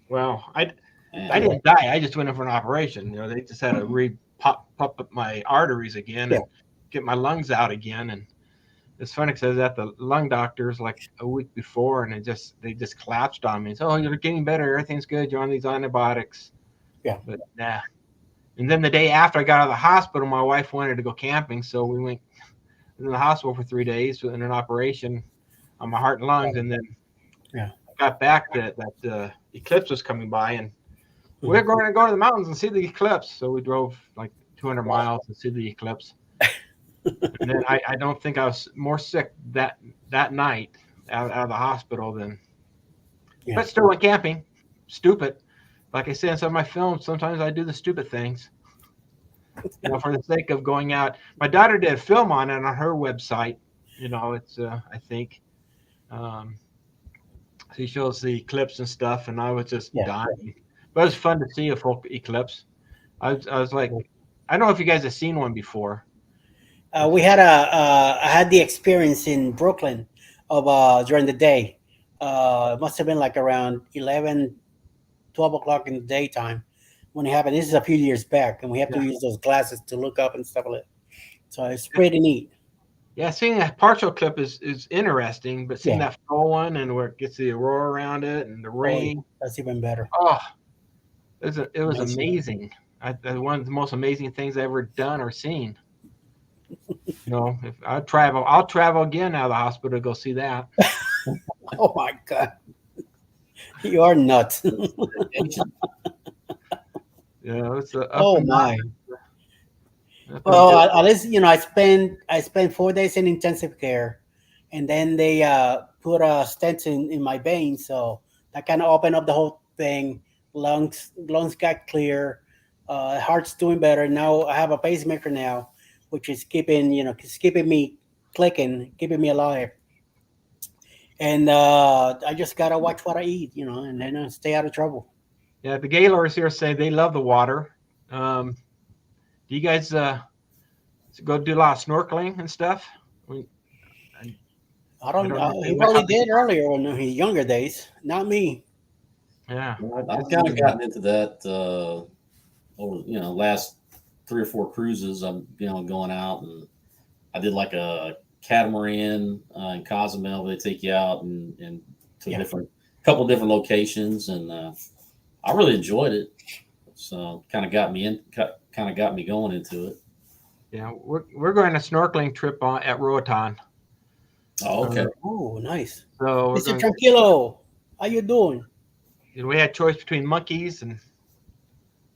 Speaker 3: Well, I
Speaker 2: Man.
Speaker 3: didn't die. I just went in for an operation. They just had to pop up my arteries again and get my lungs out again. And it's funny because I was at the lung doctor's like a week before, and they just collapsed on me. So, oh, you're getting better. Everything's good. You're on these antibiotics.
Speaker 1: Yeah.
Speaker 3: But nah. And then the day after I got out of the hospital, my wife wanted to go camping, so we went in the hospital for 3 days in an operation on my heart and lungs, and then I got back that eclipse was coming by, and we're going to go to the mountains and see the eclipse. So we drove like 200 miles to see the eclipse. And then I don't think I was more sick that night out of the hospital than, but still went camping. Stupid. Like I say in some of my films, sometimes I do the stupid things, for the sake of going out. My daughter did a film on it on her website. It's I think she shows the eclipse and stuff, and I was just dying. But it was fun to see a full eclipse. I was like, I don't know if you guys have seen one before.
Speaker 1: I had the experience in Brooklyn of during the day. It must have been like around 11, 12 o'clock in the daytime when it happened. This is a few years back, and we have to use those glasses to look up and stuff like that. So it's pretty neat.
Speaker 3: Yeah, seeing that partial clip is interesting, but seeing that full one and where it gets the aurora around it and the rain,
Speaker 1: that's even better.
Speaker 3: Oh, it was amazing. One of the most amazing things I ever done or seen. If I'll travel again out of the hospital to go see that.
Speaker 1: Oh my God, you are nuts.
Speaker 2: Vacation.
Speaker 3: It's up
Speaker 1: Oh
Speaker 3: and
Speaker 1: my.
Speaker 3: up and
Speaker 1: Well,
Speaker 3: down.
Speaker 1: at least I spent 4 days in intensive care, and then they put a stent in my veins, so that kind of opened up the whole thing. Lungs got clear, heart's doing better now. I have a pacemaker now, which is keeping me clicking, keeping me alive. And I just gotta watch what I eat, and then stay out of trouble.
Speaker 3: Yeah, the Gaylords here say they love the water. Do you guys go do a lot of snorkeling and stuff? I,
Speaker 1: I
Speaker 3: I
Speaker 1: don't.
Speaker 3: don't know if they
Speaker 1: He
Speaker 3: went
Speaker 1: probably
Speaker 3: out.
Speaker 1: did earlier when in his younger days, not me.
Speaker 3: Yeah,
Speaker 2: I've kind of gotten into that over last 3 or 4 cruises. I'm going out, and I did like a catamaran in Cozumel. They take you out and to
Speaker 1: Yeah.
Speaker 2: couple different locations, and I really enjoyed it. So kind of got me going into it.
Speaker 3: yeah. We're going on a snorkeling trip at Roatan.
Speaker 2: Oh, okay.
Speaker 1: Oh, nice,
Speaker 3: So we're
Speaker 1: Mister
Speaker 3: going.
Speaker 1: Tranquilo. How you doing?
Speaker 3: We had choice between monkeys and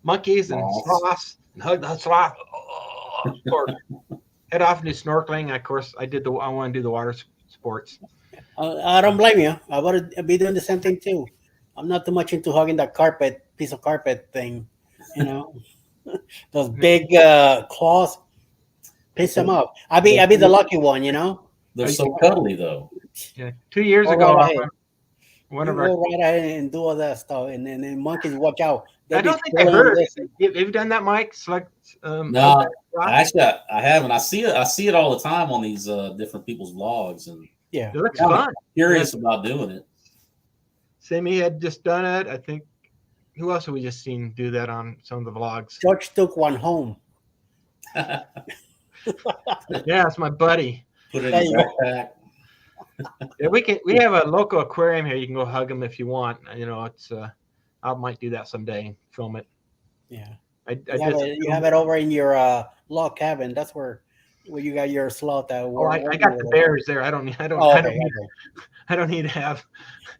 Speaker 2: Lots.
Speaker 3: sloths, and hug the sloth, or head off and do snorkeling. Of course, I want to do the water sports.
Speaker 1: I don't blame you. I would be doing the same thing too. I'm not too much into hugging that piece of carpet thing. You know, those big claws piss them off. I be the lucky one.
Speaker 2: They're
Speaker 3: I-
Speaker 2: so cuddly though.
Speaker 3: Yeah, 2 years
Speaker 1: Go
Speaker 3: ago,
Speaker 1: right ahead.
Speaker 3: one
Speaker 1: You
Speaker 3: of our.
Speaker 1: go right ahead and do all that stuff, and then monkeys watch out. They
Speaker 3: I
Speaker 1: be
Speaker 3: don't think I
Speaker 1: pulling on
Speaker 3: heard.
Speaker 1: this.
Speaker 3: Have you done that, Mike? Select.
Speaker 2: No, I haven't. I see it. I see it all the time on these different people's vlogs, and
Speaker 1: Yeah,
Speaker 3: It looks
Speaker 2: I'm
Speaker 3: fun.
Speaker 2: curious about doing it.
Speaker 3: Sammy had just done it. I think. Who else have we just seen do that on some of the vlogs?
Speaker 1: George took one home.
Speaker 3: Yeah, it's my buddy.
Speaker 2: Put it
Speaker 1: There
Speaker 2: in
Speaker 1: you
Speaker 2: your
Speaker 1: go.
Speaker 2: backpack.
Speaker 3: Yeah, we have a local aquarium here. You can go hug them if you want. It's I might do that someday. Film it.
Speaker 1: Yeah.
Speaker 3: I
Speaker 1: You have
Speaker 3: did.
Speaker 1: it. You have it over in your log cabin. That's where you got your sloth that
Speaker 3: Oh,
Speaker 1: we're
Speaker 3: I
Speaker 1: working
Speaker 3: got the
Speaker 1: with.
Speaker 3: bears there. I don't. I don't.
Speaker 1: Oh,
Speaker 3: I
Speaker 1: okay,
Speaker 3: don't. Need,
Speaker 1: okay.
Speaker 3: I don't need to have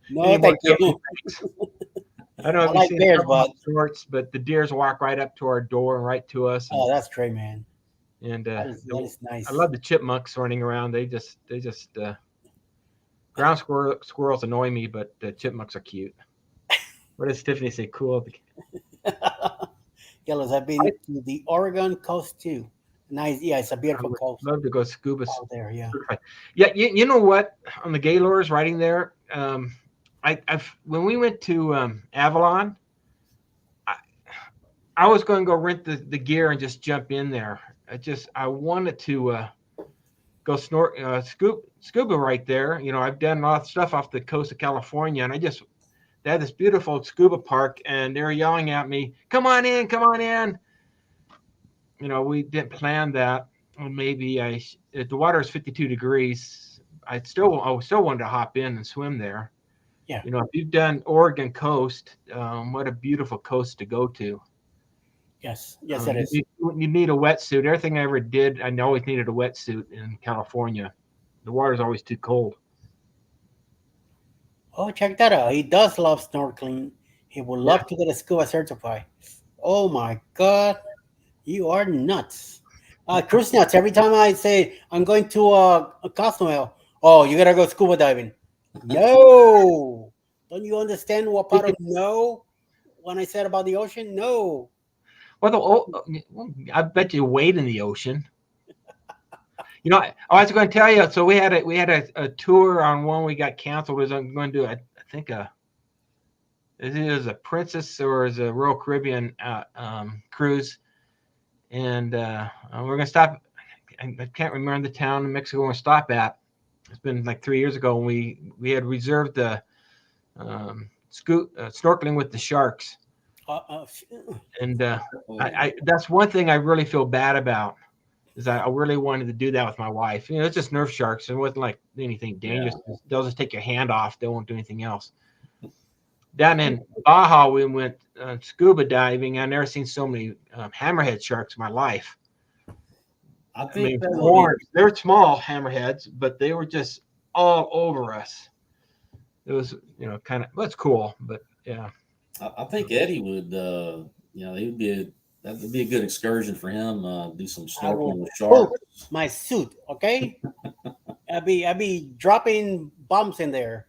Speaker 1: No,
Speaker 3: any more
Speaker 1: thank you.
Speaker 3: guilty things. I don't know
Speaker 1: I
Speaker 3: if you've
Speaker 1: like
Speaker 3: seen a
Speaker 1: bears,
Speaker 3: couple
Speaker 1: but
Speaker 3: of shorts, but the deers walk right up to our door and right to us.
Speaker 1: oh, that's great, man.
Speaker 3: And
Speaker 1: That is nice.
Speaker 3: I love the chipmunks running around. They just ground squirrels annoy me, but the chipmunks are cute. What does Tiffany say? Cool.
Speaker 1: Yellows, I've been to the Oregon coast too. Nice. Yeah, it's a
Speaker 3: I
Speaker 1: beautiful
Speaker 3: would
Speaker 1: coast
Speaker 3: love to go scuba.
Speaker 1: out there. Yeah.
Speaker 3: Yeah, you know what? On the Gaylords riding there, I've when we went to Avalon, I was going to go rent the gear and just jump in there. I wanted to go scuba right there. I've done a lot of stuff off the coast of California, and they had this beautiful scuba park, and they were yelling at me, "Come on in, come on in." We didn't plan that. Well, maybe if the water is 52 degrees, I still wanted to hop in and swim there.
Speaker 1: Yeah.
Speaker 3: If you've done Oregon coast, what a beautiful coast to go to.
Speaker 1: Yes. Yes, it is.
Speaker 3: You need a wetsuit. Everything I ever did, I always needed a wetsuit in California. The water's always too cold.
Speaker 1: Oh, check that out. He does love snorkeling. He would love to get a scuba certified. Oh my God, you are nuts. Cruise nuts. Every time I say I'm going to a Cozumel, oh, you gotta go scuba diving. No, don't you understand what part of no when I said about the ocean? No.
Speaker 3: Well, I bet you wade in the ocean. I was going to tell you. So we had a tour on one we got canceled. Was I'm going to do I think it is a Princess or is a Royal Caribbean cruise, and we're going to stop. I can't remember the town in Mexico we're going to stop at. It's been like 3 years ago, and we had reserved the snorkeling with the sharks. And I that's one thing I really feel bad about is I really wanted to do that with my wife. It's just Nerf sharks. It wasn't like anything dangerous. Yeah. They'll just take your hand off. They won't do anything else. Down in Baja, we went scuba diving. I've never seen so many hammerhead sharks in my life.
Speaker 2: I
Speaker 3: I mean,
Speaker 2: think
Speaker 3: they're small hammerheads, but they were just all over us. It was, kind of, well, it's cool, but yeah.
Speaker 2: I think Eddie would, he would that would be a good excursion for him. Do some
Speaker 1: I will
Speaker 2: snorkeling with
Speaker 1: poop
Speaker 2: sharks.
Speaker 1: my suit. Okay, I'll be dropping bombs in there,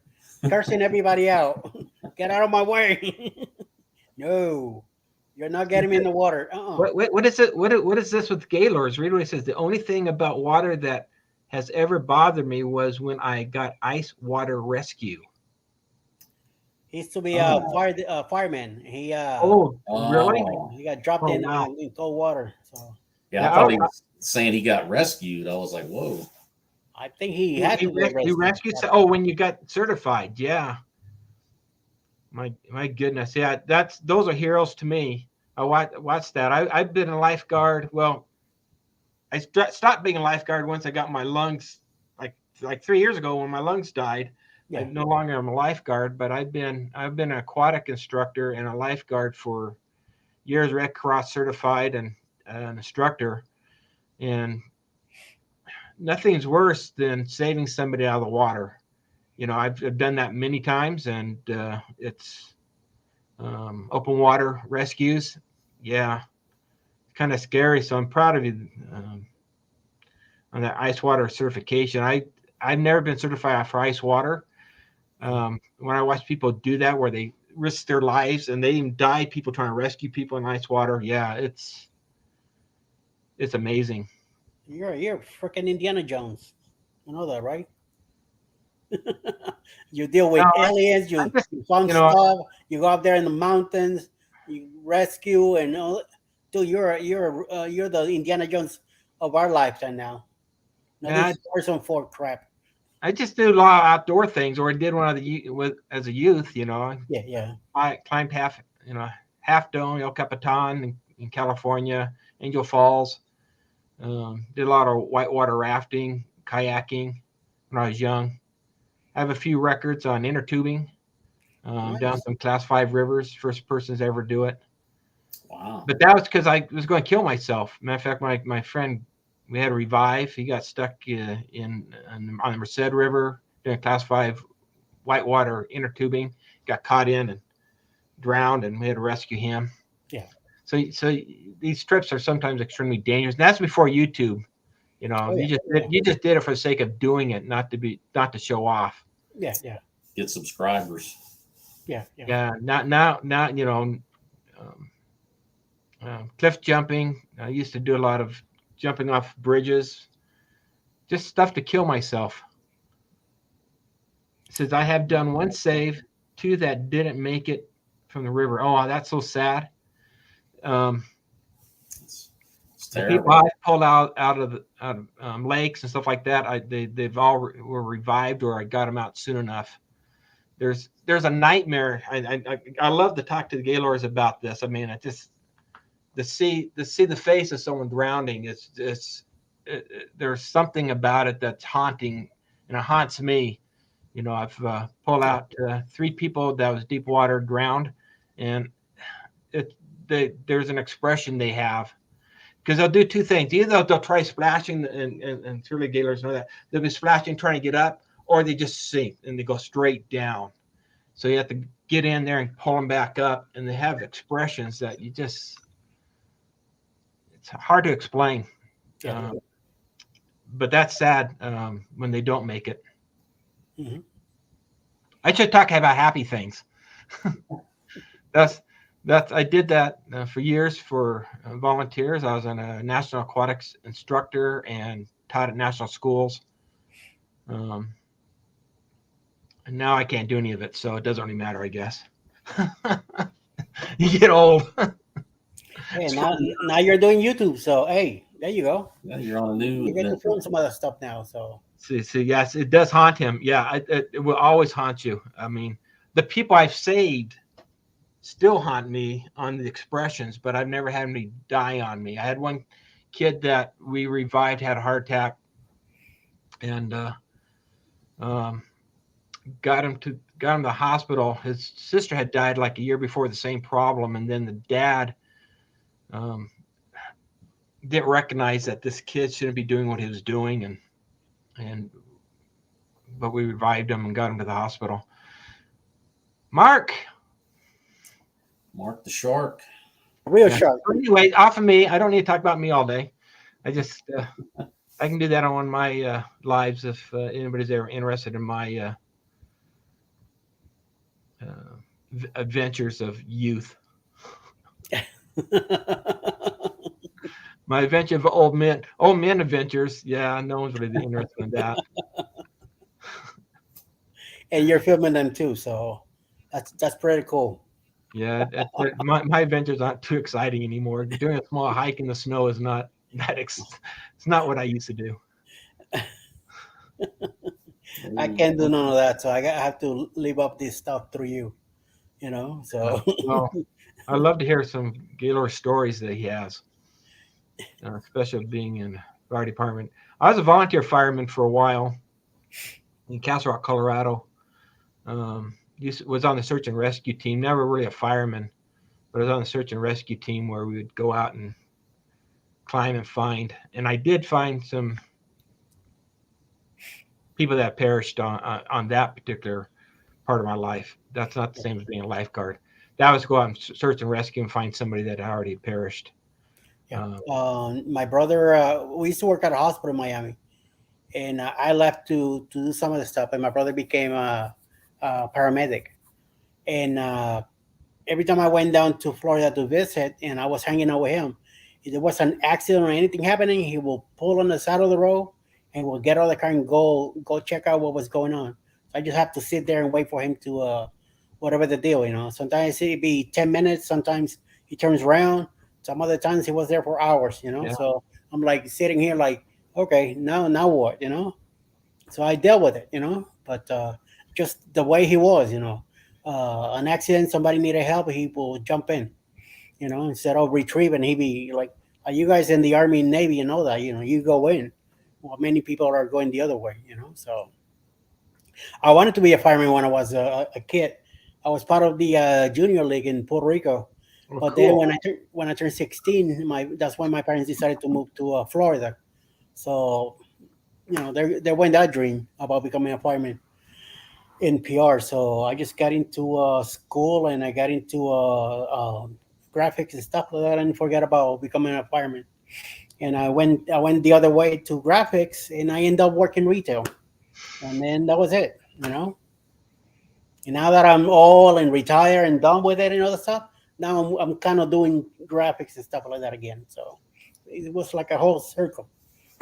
Speaker 1: cursing everybody out. Get out of my way. No, you're not getting me in the water.
Speaker 3: What is it? What is this with Gaylords? Read what it says. The only thing about water that has ever bothered me was when I got ice water rescue.
Speaker 1: He used to be a
Speaker 2: Oh,
Speaker 1: fireman. He
Speaker 3: Oh, really?
Speaker 2: oh,
Speaker 1: he got dropped
Speaker 3: Oh, wow.
Speaker 1: in cold water. So
Speaker 2: yeah. I
Speaker 3: Yeah,
Speaker 2: thought he was saying he got rescued. I was like, whoa.
Speaker 1: I think he had to get
Speaker 3: he
Speaker 1: rescued.
Speaker 3: rescued. Oh, when you got certified, yeah. My goodness, yeah. Those are heroes to me. I watched that. I've been a lifeguard. Well, I stopped being a lifeguard once I got my lungs, like 3 years ago when my lungs died. I
Speaker 1: Yeah.
Speaker 3: no longer am a lifeguard, but I've been an aquatic instructor and a lifeguard for years, Red Cross certified and an instructor. And nothing's worse than saving somebody out of the water. I've done that many times, and it's open water rescues. Yeah, kind of scary. So I'm proud of you on that ice water certification. I've never been certified for ice water. When I watch people do that, where they risk their lives and they even die, people trying to rescue people in ice water. Yeah, it's amazing.
Speaker 1: You're freaking Indiana Jones. You know that, right? You deal with
Speaker 3: No,
Speaker 1: aliens.
Speaker 3: I just
Speaker 1: You find
Speaker 3: you know
Speaker 1: stuff. You go out there in the mountains. You rescue and all. Dude, you're the Indiana Jones of our lifetime now. Not
Speaker 3: yeah,
Speaker 1: this Harrison Ford crap.
Speaker 3: I just do a lot of outdoor things, or I did one of with as a youth.
Speaker 1: Yeah, yeah.
Speaker 3: I climbed Half Dome, El Capitan in California, Angel Falls. Did a lot of whitewater rafting, kayaking when I was young. I have a few records on inner tubing down
Speaker 1: Nice.
Speaker 3: some class 5 rivers. First persons to ever do it.
Speaker 2: Wow.
Speaker 3: But that was because I was going to kill myself. Matter of fact, my friend, we had to revive. He got stuck on the Merced River doing class 5 whitewater inner tubing. Got caught in and drowned, and we had to rescue him.
Speaker 1: Yeah.
Speaker 3: So these trips are sometimes extremely dangerous. And that's before YouTube.
Speaker 1: Oh yeah.
Speaker 3: You just did it for the sake of doing it, not to show off.
Speaker 1: Yeah, yeah,
Speaker 2: Get subscribers.
Speaker 1: yeah, yeah.
Speaker 3: Yeah, not cliff jumping. I used to do a lot of jumping off bridges, just stuff to kill myself. It says I have done one save, two that didn't make it from the river. Oh, that's so sad. Um,
Speaker 2: It's
Speaker 3: the people
Speaker 2: terrible.
Speaker 3: I pulled out of lakes and stuff like that, they've all were revived, or I got them out soon enough. There's a nightmare. I love to talk to the Gaylords about this. I mean, I just to see the face of someone drowning there's something about it that's haunting, and it haunts me. I've pulled out 3 people that was deep water drowned, and there's an expression they have, because they'll do 2 things. Either they'll try splashing, and surely Gaylords know that they'll be splashing trying to get up, or they just sink and they go straight down. So you have to get in there and pull them back up, and they have expressions that it's hard to explain.
Speaker 1: Yeah.
Speaker 3: But that's sad when they don't make it.
Speaker 1: Mm-hmm.
Speaker 3: I should talk about happy things. that's I did that for years for volunteers. I was a national aquatics instructor and taught at national schools. And now I can't do any of it, so it doesn't really matter, I guess. You get old.
Speaker 1: Hey, now you're doing YouTube, so hey, there you go.
Speaker 2: Yeah, you're on a new
Speaker 1: You get to
Speaker 2: adventure.
Speaker 1: film some other stuff now. So
Speaker 3: See, yes, it does haunt him. Yeah, it will always haunt you. I mean, the people I've saved still haunt me on the expressions, but I've never had anybody die on me. I had one kid that we revived, had a heart attack, and got him to the hospital. His sister had died like a year before, the same problem, and then the dad didn't recognize that this kid shouldn't be doing what he was doing, but we revived him and got him to the hospital. Mark
Speaker 2: Mark the Shark.
Speaker 1: Real
Speaker 3: yeah.
Speaker 1: sharp.
Speaker 3: So anyway, off of me. I don't need to talk about me all day. I just I can do that on my lives if anybody's ever interested in my adventures of youth. My adventure of old men adventures. Yeah, no one's really interested in that.
Speaker 1: And you're filming them too, so that's pretty cool.
Speaker 3: Yeah, my adventures aren't too exciting anymore. Doing a small hike in the snow is not it's not what I used to do.
Speaker 1: I can't do none of that, so I have to live up this stuff through you. So
Speaker 3: Well, I'd love to hear some Gaylor stories that he has, especially being in the fire department. I was a volunteer fireman for a while in Castle Rock, Colorado. Was on the search and rescue team. Never really a fireman, but I was on the search and rescue team where we would go out and climb and find. And I did find some people that perished on that particular part of my life. That's not the same as being a lifeguard. That was go out and search and rescue and find somebody that had already perished.
Speaker 1: yeah. My brother, we used to work at a hospital in Miami, and I left to do some of the stuff, and my brother became a paramedic. And every time I went down to Florida to visit, and I was hanging out with him, if there was an accident or anything happening, he will pull on the side of the road and we'll get out of the car and go check out what was going on. So I just have to sit there and wait for him to whatever the deal. Sometimes it'd be 10 minutes. Sometimes he turns around. Some other times he was there for hours.
Speaker 3: Yeah.
Speaker 1: So I'm like sitting here like, okay, now what? So I dealt with it. But just the way he was. An accident, somebody needed help, he will jump in. Instead of retrieving, he'd be like, are you guys in the Army and Navy? You know that, you go in. Well, many people are going the other way. So I wanted to be a fireman when I was a kid. I was part of the junior league in Puerto Rico.
Speaker 3: Oh,
Speaker 1: But
Speaker 3: cool.
Speaker 1: then when I turned 16, that's when my parents decided to move to Florida. So there went that dream about becoming a fireman in PR. So I just got into school and I got into graphics and stuff like that, and forget about becoming a fireman. And I went the other way to graphics, and I ended up working retail, and then that was it. And now that I'm all and retired and done with it and other stuff, now I'm kind of doing graphics and stuff like that again. So it was like a whole circle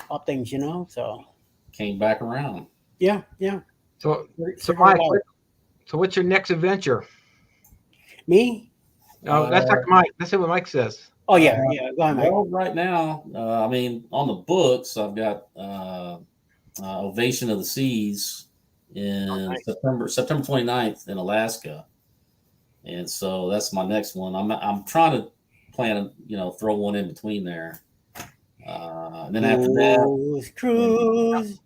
Speaker 1: of things. So
Speaker 2: Came back around.
Speaker 1: yeah.
Speaker 3: So
Speaker 1: Circle
Speaker 3: Mike,
Speaker 1: of life.
Speaker 3: so what's your next adventure?
Speaker 1: Me?
Speaker 3: No, that's not Mike. That's what Mike says.
Speaker 1: Oh yeah. Go ahead, Mike.
Speaker 2: Well, right now, I mean, on the books, I've got Ovation of the Seas in
Speaker 3: nice.
Speaker 2: September 29th in Alaska, and so that's my next one. I'm trying to plan, throw one in between there. And then after that,
Speaker 1: Cruise.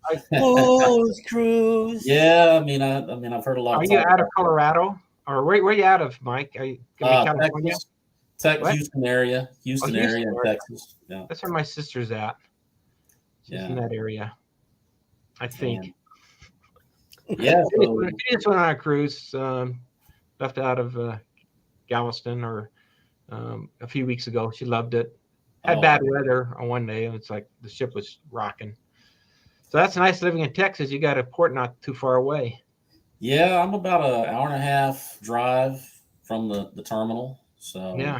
Speaker 2: yeah, I mean, I've heard a lot.
Speaker 3: Are
Speaker 2: of
Speaker 3: you
Speaker 2: talk
Speaker 3: out of
Speaker 2: about
Speaker 3: Colorado, or where are you out of, Mike? Are you gonna be California? What?
Speaker 2: Houston area,
Speaker 3: Houston
Speaker 2: area, in
Speaker 3: area.
Speaker 2: Texas. Yeah,
Speaker 3: That's where my sister's at. She's in that area, I think.
Speaker 2: Yeah,
Speaker 3: She just went on a cruise, left out of Galveston or a few weeks ago. She loved it. Had bad weather on one day, and it's like the ship was rocking. So that's nice living in Texas. You got a port not too far away.
Speaker 2: yeah, I'm about an hour and a half drive from the terminal, so
Speaker 3: Yeah.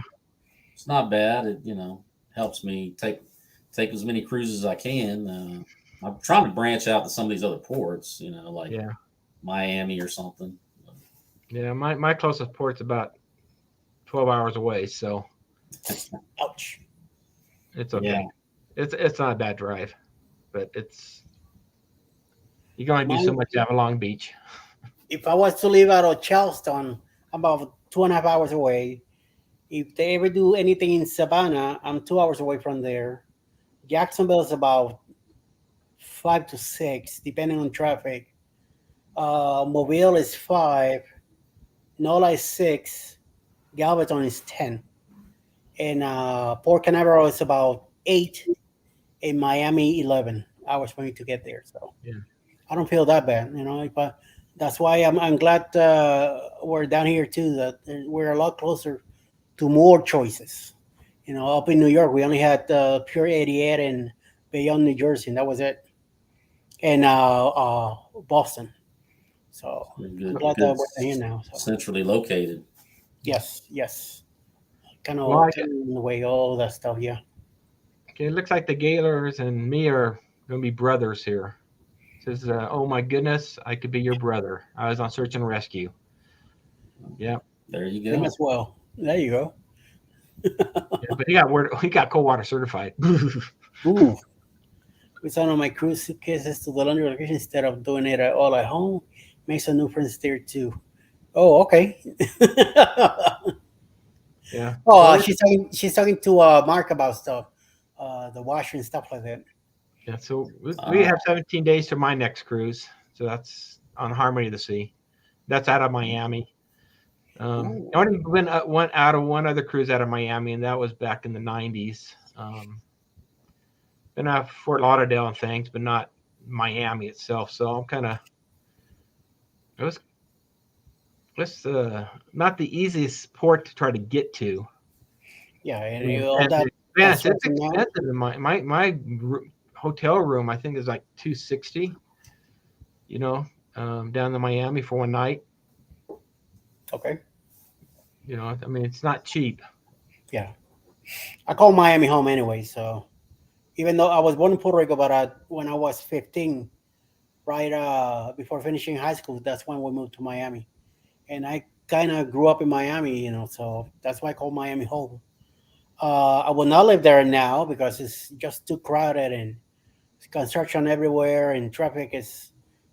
Speaker 2: it's not bad. It helps me take as many cruises as I can. I'm trying to branch out to some of these other ports, like Miami or something.
Speaker 3: Yeah, my closest port's about 12 hours away, so
Speaker 1: Ouch.
Speaker 3: it's okay.
Speaker 2: Yeah.
Speaker 3: It's not a bad drive, but you can only do so much out of Long Beach.
Speaker 1: If I was to live out of Charleston, I'm about 2.5 hours away. If they ever do anything in Savannah, I'm 2 hours away from there. Jacksonville is about 5 to 6, depending on traffic. Mobile is 5. NOLA is 6. Galveston is 10. And Port Canaveral is about 8 and Miami 11 hours for me to get there. So
Speaker 3: Yeah.
Speaker 1: I don't feel that bad, you know. But that's why I'm glad we're down here too. That we're a lot closer to more choices. You know, up in New York, we only had Pure 88 and Bayonne, New Jersey, and that was it. And Boston. So I'm
Speaker 2: Good,
Speaker 1: glad that
Speaker 2: good,
Speaker 1: we're here now. So
Speaker 2: centrally located.
Speaker 1: yes, yes, kind
Speaker 3: Well,
Speaker 1: of taking away all that stuff. Yeah.
Speaker 3: okay, it looks like the Gaylors and me are going to be brothers here. It says, oh my goodness, I could be your brother. I was on search and rescue. Yeah.
Speaker 2: There you
Speaker 1: Him
Speaker 2: go.
Speaker 1: as well. There you go.
Speaker 3: Yeah, but he got cold water certified.
Speaker 1: Ooh. We sent on my cruise suitcases to the laundry location instead of doing it all at home. Make some new friends there too. Oh, okay.
Speaker 3: Yeah.
Speaker 1: Oh,
Speaker 3: Well,
Speaker 1: she's talking to Mark about stuff, the washer and stuff like that.
Speaker 3: yeah. So we
Speaker 2: Uh,
Speaker 3: have 17 days to my next cruise. So that's on Harmony of the Sea. That's out of Miami.
Speaker 1: Ooh.
Speaker 3: I only went out of one other cruise out of Miami, and that was back in the 90s. Been out of Fort Lauderdale and things, but not Miami itself. So I'm kind of it was not the easiest port to try to get to.
Speaker 1: Yeah, and all
Speaker 3: And
Speaker 1: that
Speaker 3: the expense, it's
Speaker 1: construction now.
Speaker 3: expensive. My hotel room, I think, is like 260. You know, down to Miami for one night.
Speaker 1: Okay.
Speaker 3: You know, I mean, it's not cheap.
Speaker 1: Yeah, I call Miami home anyway. So even though I was born in Puerto Rico, but when I was 15, right before finishing high school, that's when we moved to Miami, and I kind of grew up in Miami, you know. So that's why I call Miami home. I will not live there now because it's just too crowded and construction everywhere and traffic is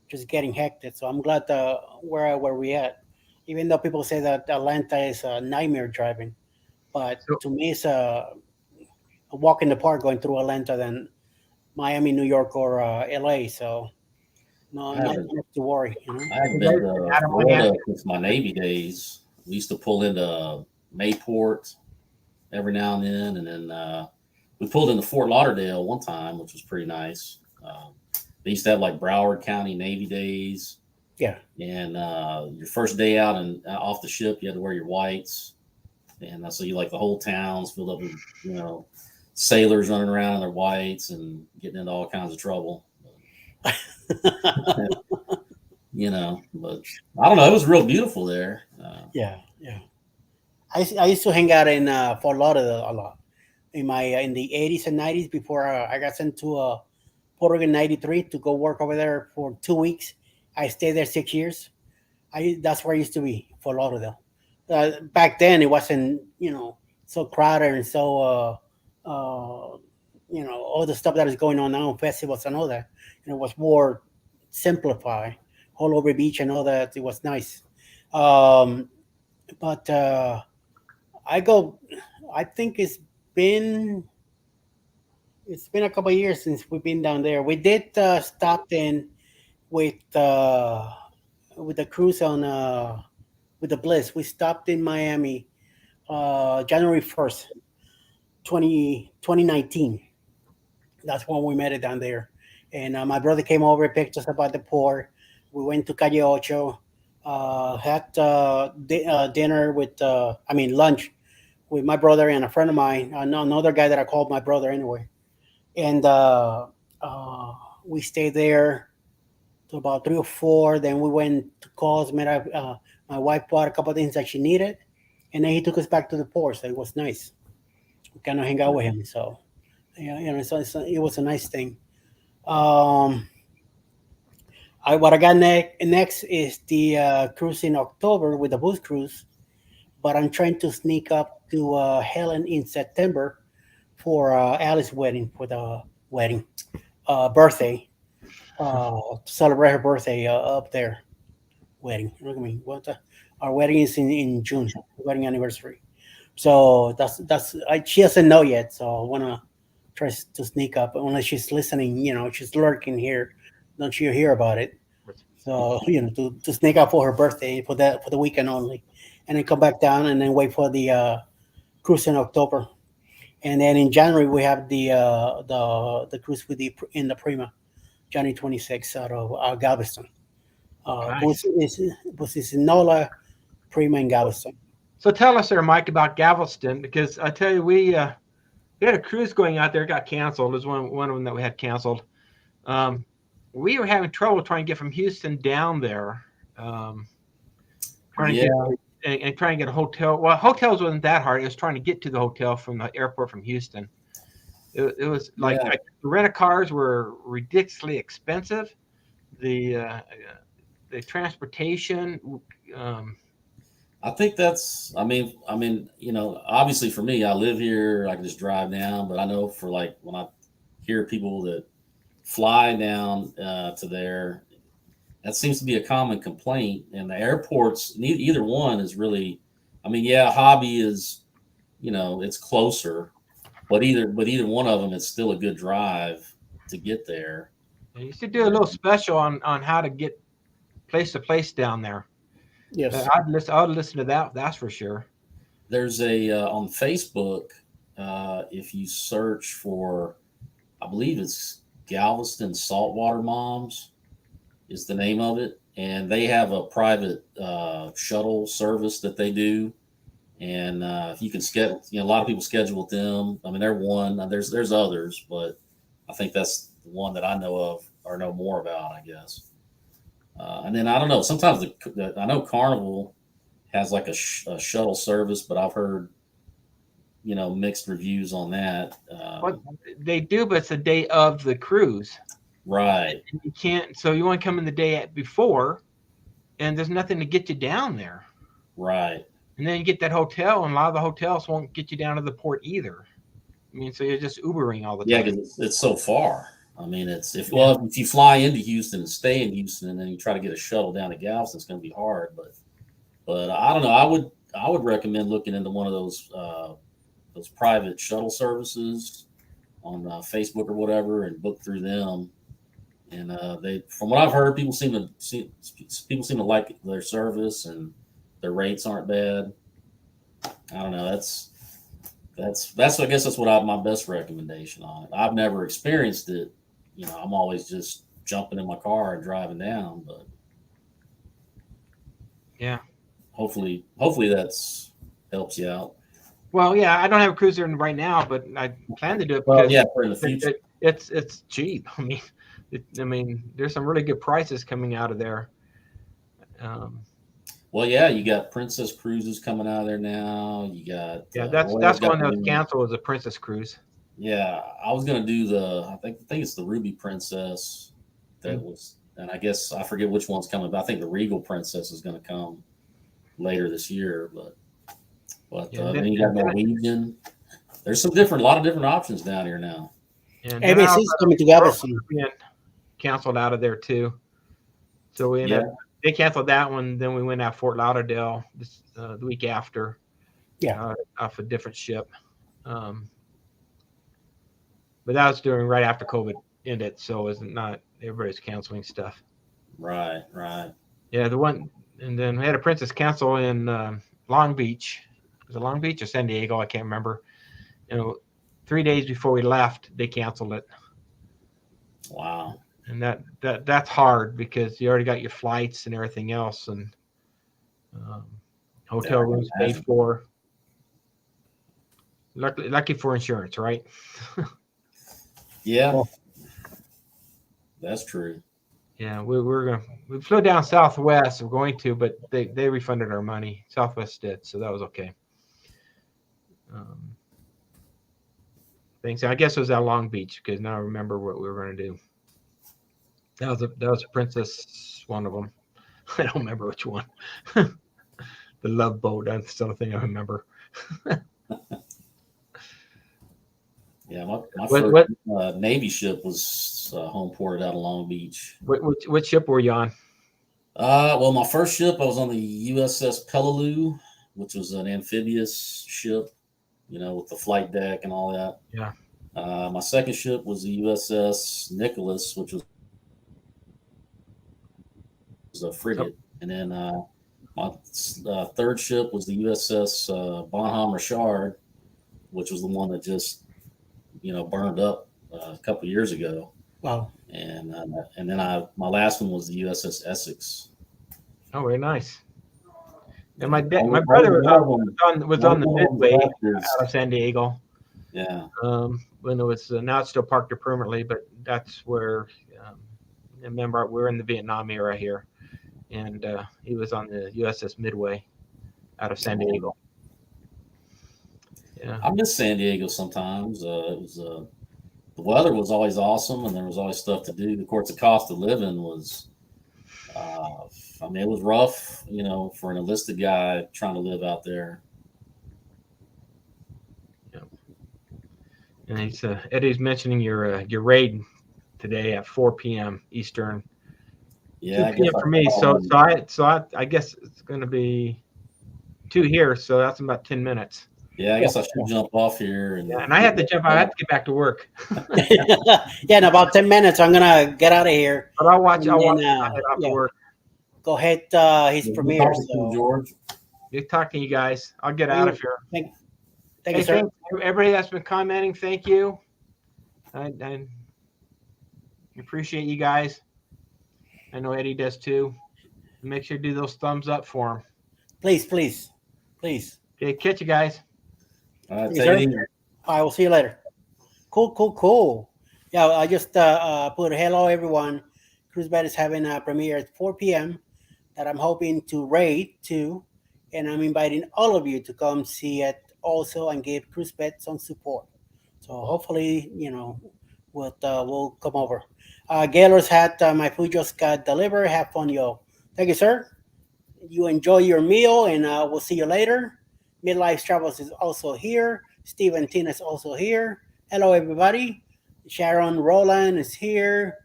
Speaker 1: just getting hectic. So I'm glad where we at. Even though people say that Atlanta is a nightmare driving, but
Speaker 3: So
Speaker 1: to me it's a walk in the park going through Atlanta than Miami, New York, or LA. So no,
Speaker 2: I
Speaker 1: not
Speaker 2: haven't
Speaker 1: much to worry. You know.
Speaker 2: I haven't been to
Speaker 3: out of Miami,
Speaker 2: Florida since my Navy days. We used to pull into Mayport every now and then, and then we pulled into Fort Lauderdale one time, which was pretty nice. They used to have like Broward County Navy days,
Speaker 1: Yeah.
Speaker 2: and your first day out and off the ship, you had to wear your whites, and so you like the whole town's filled up with sailors running around in their whites and getting into all kinds of trouble. But I don't know. It was real beautiful there.
Speaker 1: Yeah. Yeah. I used to hang out in Fort Lauderdale a lot in my in the 80s and 90s before I got sent to Puerto Rico in '93 to go work over there for 2 weeks. I stayed there 6 years. I That's where I used to be, Fort Lauderdale. Back then, it wasn't so crowded and so all the stuff that is going on now, festivals and all that. It was more simplified. All over beach and all that. It was nice. Um, but I go. I think been it's been a couple of years since we've been down there. We did stop in with uh, with the cruise on with the Bliss. We stopped in Miami January 1st, 2019. That's when we met it down there. And my brother came over, picked us up at the port. We went to Calle Ocho, had dinner lunch with my brother and a friend of mine, another guy that I called my brother anyway. And uh, we stayed there to about 3 or 4. Then we went to calls, met up. My wife bought a couple of things that she needed. And then he took us back to the port. So it was nice. We kind of hang out with him. So, yeah, it was a nice thing. Um, what I got next is the cruise in October with the booth cruise, but I'm trying to sneak up to Helen in September for Alice's wedding, for the wedding birthday, to celebrate her birthday up there. Wedding. Look at me. Our wedding is in June. Wedding anniversary. So she doesn't know yet. So I wanna try to sneak up unless she's listening. She's lurking here. Don't you hear about it? So to sneak up for her birthday for the weekend only, and then come back down and then wait for the cruise in October. And then in January we have the cruise with the in the Prima, January 26th out of Galveston.
Speaker 3: Nice.
Speaker 1: Posisinola Prima in Galveston.
Speaker 3: So tell us there, Mike, about Galveston, because I tell you, we had a cruise going out there, got canceled. There's one of them that we had canceled. We were having trouble trying to get from Houston down there, trying to
Speaker 2: Yeah,
Speaker 3: get and trying to get a hotel. Well, hotels wasn't that hard. It was trying to get to the hotel from the airport from Houston. It was like
Speaker 2: yeah.
Speaker 3: the rent a cars were ridiculously expensive. The transportation. Um,
Speaker 2: I think that's. Obviously for me, I live here. I can just drive down. But I know for like when I hear people that fly down to there, that seems to be a common complaint. And the airports, either one is really. I mean, yeah, Hobby is, it's closer, but either one of them, it's still a good drive to get there.
Speaker 3: you should do a little special on how to get place to place down there.
Speaker 1: Yes.
Speaker 3: I'd listen to that. That's for sure.
Speaker 2: There's a on Facebook. If you search for, I believe it's Galveston Saltwater Moms is the name of it, and they have a private shuttle service that they do. And if you can schedule, a lot of people schedule with them. I mean, they're one. There's others, but I think that's the one that I know of or know more about, I guess. And then I don't know. Sometimes I know Carnival has like a shuttle service, but I've heard mixed reviews on that.
Speaker 3: What they do, but it's the day of the cruise.
Speaker 2: Right.
Speaker 3: And you can't. So you want to come in the day before, and there's nothing to get you down there.
Speaker 2: Right.
Speaker 3: And then you get that hotel, and a lot of the hotels won't get you down to the port either. I mean, so you're just Ubering all the
Speaker 2: Yeah,
Speaker 3: time.
Speaker 2: because it's so far. I mean, if you fly into Houston and stay in Houston, and then you try to get a shuttle down to Galveston, it's going to be hard. But I don't know. I would recommend looking into one of those private shuttle services on Facebook or whatever, and book through them. And they, from what I've heard, people seem to like their service, and their rates aren't bad. I don't know. That's I guess that's what my best recommendation on it. I've never experienced it. I'm always just jumping in my car and driving down, but
Speaker 3: Yeah.
Speaker 2: hopefully that's helps you out.
Speaker 3: Well, yeah, I don't have a cruiser right now, but I plan to do it
Speaker 2: Well,
Speaker 3: because
Speaker 2: yeah, for in the future.
Speaker 3: it's cheap. I mean, there's some really good prices coming out of there.
Speaker 2: Well, yeah, you got Princess Cruises coming out of there now. You got
Speaker 3: that's
Speaker 2: Royal's got
Speaker 3: one that was
Speaker 2: new-
Speaker 3: canceled, was a Princess Cruise.
Speaker 2: Yeah, I was gonna do I think it's the Ruby Princess that was, and I guess I forget which one's coming, but I think the Regal Princess is gonna come later this year. But then you got Norwegian. There's a lot of different options down here now.
Speaker 3: And
Speaker 1: ABC's coming to Galveston.
Speaker 3: being canceled out of there too. So they canceled that one. Then we went out Fort Lauderdale the week after.
Speaker 1: Yeah.
Speaker 3: Off a different ship. But that was right after COVID ended, so it was not everybody's canceling stuff.
Speaker 2: Right.
Speaker 3: Yeah, and then we had a Princess cancel in Long Beach. Was it Long Beach or San Diego? I can't remember. 3 days before we left, they canceled it.
Speaker 2: Wow.
Speaker 3: And that's hard because you already got your flights and everything else, and hotel rooms paid for. Lucky for insurance, right?
Speaker 2: Yeah, that's true.
Speaker 3: Yeah, we flew down Southwest. We're going to, but they refunded our money. Southwest did, so that was okay. Things. I guess it was at Long Beach because now I remember what we were going to do. That was a Princess, one of them. I don't remember which one. The Love Boat. That's the only thing I remember.
Speaker 2: Yeah, my first Navy ship was home ported out of Long Beach.
Speaker 3: What ship were you on?
Speaker 2: Well, my first ship, I was on the USS Peleliu, which was an amphibious ship, with the flight deck and all that.
Speaker 3: Yeah.
Speaker 2: My second ship was the USS Nicholas, which was a frigate. And then my third ship was the USS Bonhomme Richard, which was the one that just burned up a couple years ago.
Speaker 1: Wow.
Speaker 2: And then my last one was the USS Essex.
Speaker 3: Oh, very nice. And my
Speaker 2: Only
Speaker 3: brother was on
Speaker 2: one
Speaker 3: the
Speaker 2: of them
Speaker 3: Midway
Speaker 2: left is-
Speaker 3: out of San Diego.
Speaker 2: Yeah.
Speaker 3: When it was now it's still parked there permanently, but that's where remember we're in the Vietnam era here, and he was on the USS Midway out of San Diego. Yeah,
Speaker 2: I miss San Diego sometimes. It was the weather was always awesome, and there was always stuff to do. Of course, the cost of living was, it was rough, for an enlisted guy trying to live out there.
Speaker 3: yeah. And Eddie's mentioning your raid today at 4 p.m. Eastern.
Speaker 2: Yeah,
Speaker 3: 2 p.m. for me. I guess it's going to be 2 here, so that's about 10 minutes.
Speaker 2: Yeah, I guess I should jump off here. And
Speaker 3: I have to jump out. I have to get back to work.
Speaker 1: Yeah, in about 10 minutes, I'm gonna get out of here.
Speaker 3: But I'll watch. I'll watch.
Speaker 1: And,
Speaker 3: I'll head off to work.
Speaker 1: Go ahead, his premiere.
Speaker 2: Talking to you, George.
Speaker 3: Good talking to you guys. I'll get out of here.
Speaker 1: Thank you, sir.
Speaker 3: Thanks, everybody that's been commenting. Thank you. I appreciate you guys. I know Eddie does too. Make sure to do those thumbs up for him.
Speaker 1: Please.
Speaker 3: Okay, catch you guys.
Speaker 2: All right,
Speaker 1: Yes,
Speaker 2: take it
Speaker 1: sir.
Speaker 2: easy.
Speaker 1: I will see you later. Cool. Yeah, I just put hello everyone. Cruise Bet is having a premiere at 4 p.m. that I'm hoping to rate to, and I'm inviting all of you to come see it also and give Cruise Bet some support. So hopefully, we'll come over. Gaylor's had my food just got delivered. Have fun, yo. Thank you, sir. You enjoy your meal, and we'll see you later. Midlife Travels is also here. Steve and Tina is also here. Hello, everybody. Sharon Roland is here.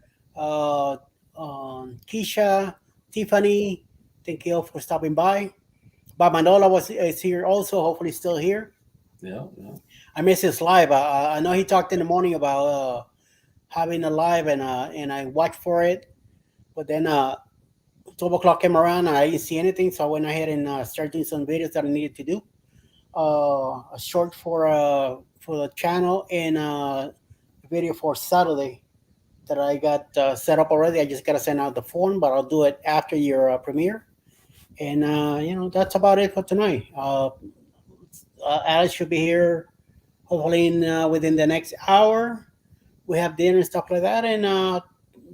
Speaker 1: Keisha, Tiffany, thank you all for stopping by. Bob Mandola is here also, hopefully still here.
Speaker 2: Yeah.
Speaker 1: I missed his live. I know he talked in the morning about having a live, and I watched for it. But then 12 o'clock came around and I didn't see anything, so I went ahead and started doing some videos that I needed to do. A short for the channel and a video for Saturday that I got set up already. I just got to send out the form, but I'll do it after your premiere. And that's about it for tonight. Alice should be here hopefully within the next hour. We have dinner and stuff like that, and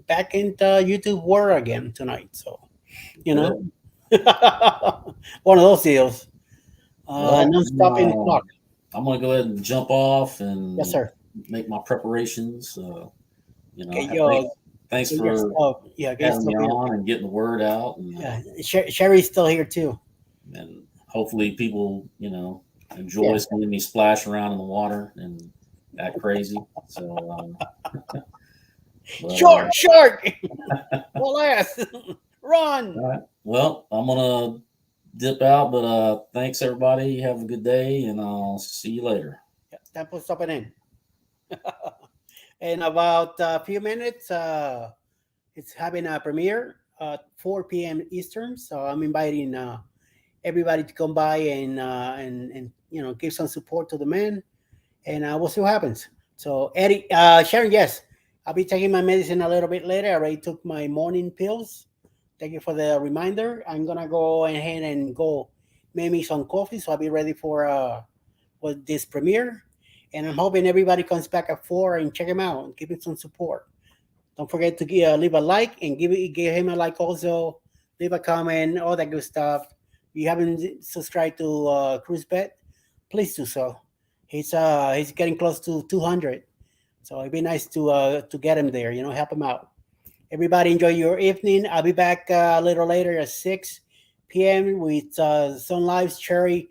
Speaker 1: back into YouTube world again tonight. So, one of those deals. No stopping the clock.
Speaker 2: I'm gonna go ahead and jump off and
Speaker 1: Yes, sir.
Speaker 2: make my preparations.
Speaker 1: Okay,
Speaker 2: thanks
Speaker 1: get
Speaker 2: for
Speaker 1: your stuff. Yeah, get your
Speaker 2: having me
Speaker 1: stuff here.
Speaker 2: on and getting the word out. And,
Speaker 1: Yeah, Sherry's still here too.
Speaker 2: and hopefully people, enjoy seeing me splash around in the water and act crazy. So,
Speaker 1: Short. Well, ass. Run.
Speaker 2: All right. Well, I'm gonna dip out, but thanks everybody. Have a good day, and I'll see you later.
Speaker 1: Yeah, time for stopping in. In about a few minutes, it's having a premiere at 4 p.m. Eastern. So I'm inviting everybody to come by and give some support to the man, and we'll see what happens. So Eddie, Sharon, yes, I'll be taking my medicine a little bit later. I already took my morning pills. Thank you for the reminder. I'm gonna go ahead and go make me some coffee, so I'll be ready for this premiere. And I'm hoping everybody comes back at 4 and check him out and give him some support. Don't forget to leave a like and give him a like also. Leave a comment, all that good stuff. If you haven't subscribed to Cruise Bet, please do so. He's getting close to 200, so it'd be nice to get him there. Help him out. Everybody enjoy your evening. I'll be back a little later at 6 p.m. with some lives. Cherry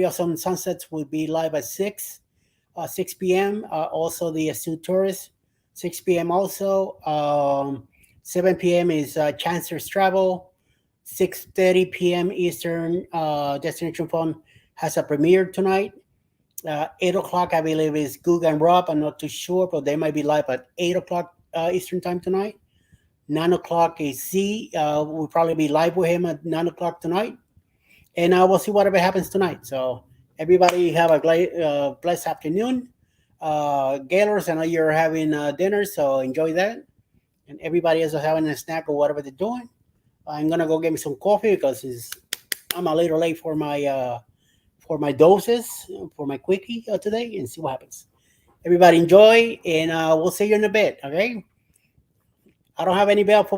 Speaker 1: of some sunsets will be live at 6 p.m. Also the astute tourist, 6 p.m. also. 7 p.m. is Chancellor's Travel. 6:30 p.m. Eastern. Destination Fun has a premiere tonight. 8 o'clock, I believe, is Goog and Rob. I'm not too sure, but they might be live at 8 o'clock Eastern time tonight. 9 o'clock is Z. We'll probably be live with him at 9 o'clock tonight. And we'll see whatever happens tonight. So Everybody have a blessed afternoon. Gaylors, I know you're having dinner, so enjoy that. And everybody else is having a snack or whatever they're doing. I'm gonna go get me some coffee because I'm a little late for my doses for my quickie today, and see what happens. Everybody enjoy, and we'll see you in a bit. Okay. I don't have any bell for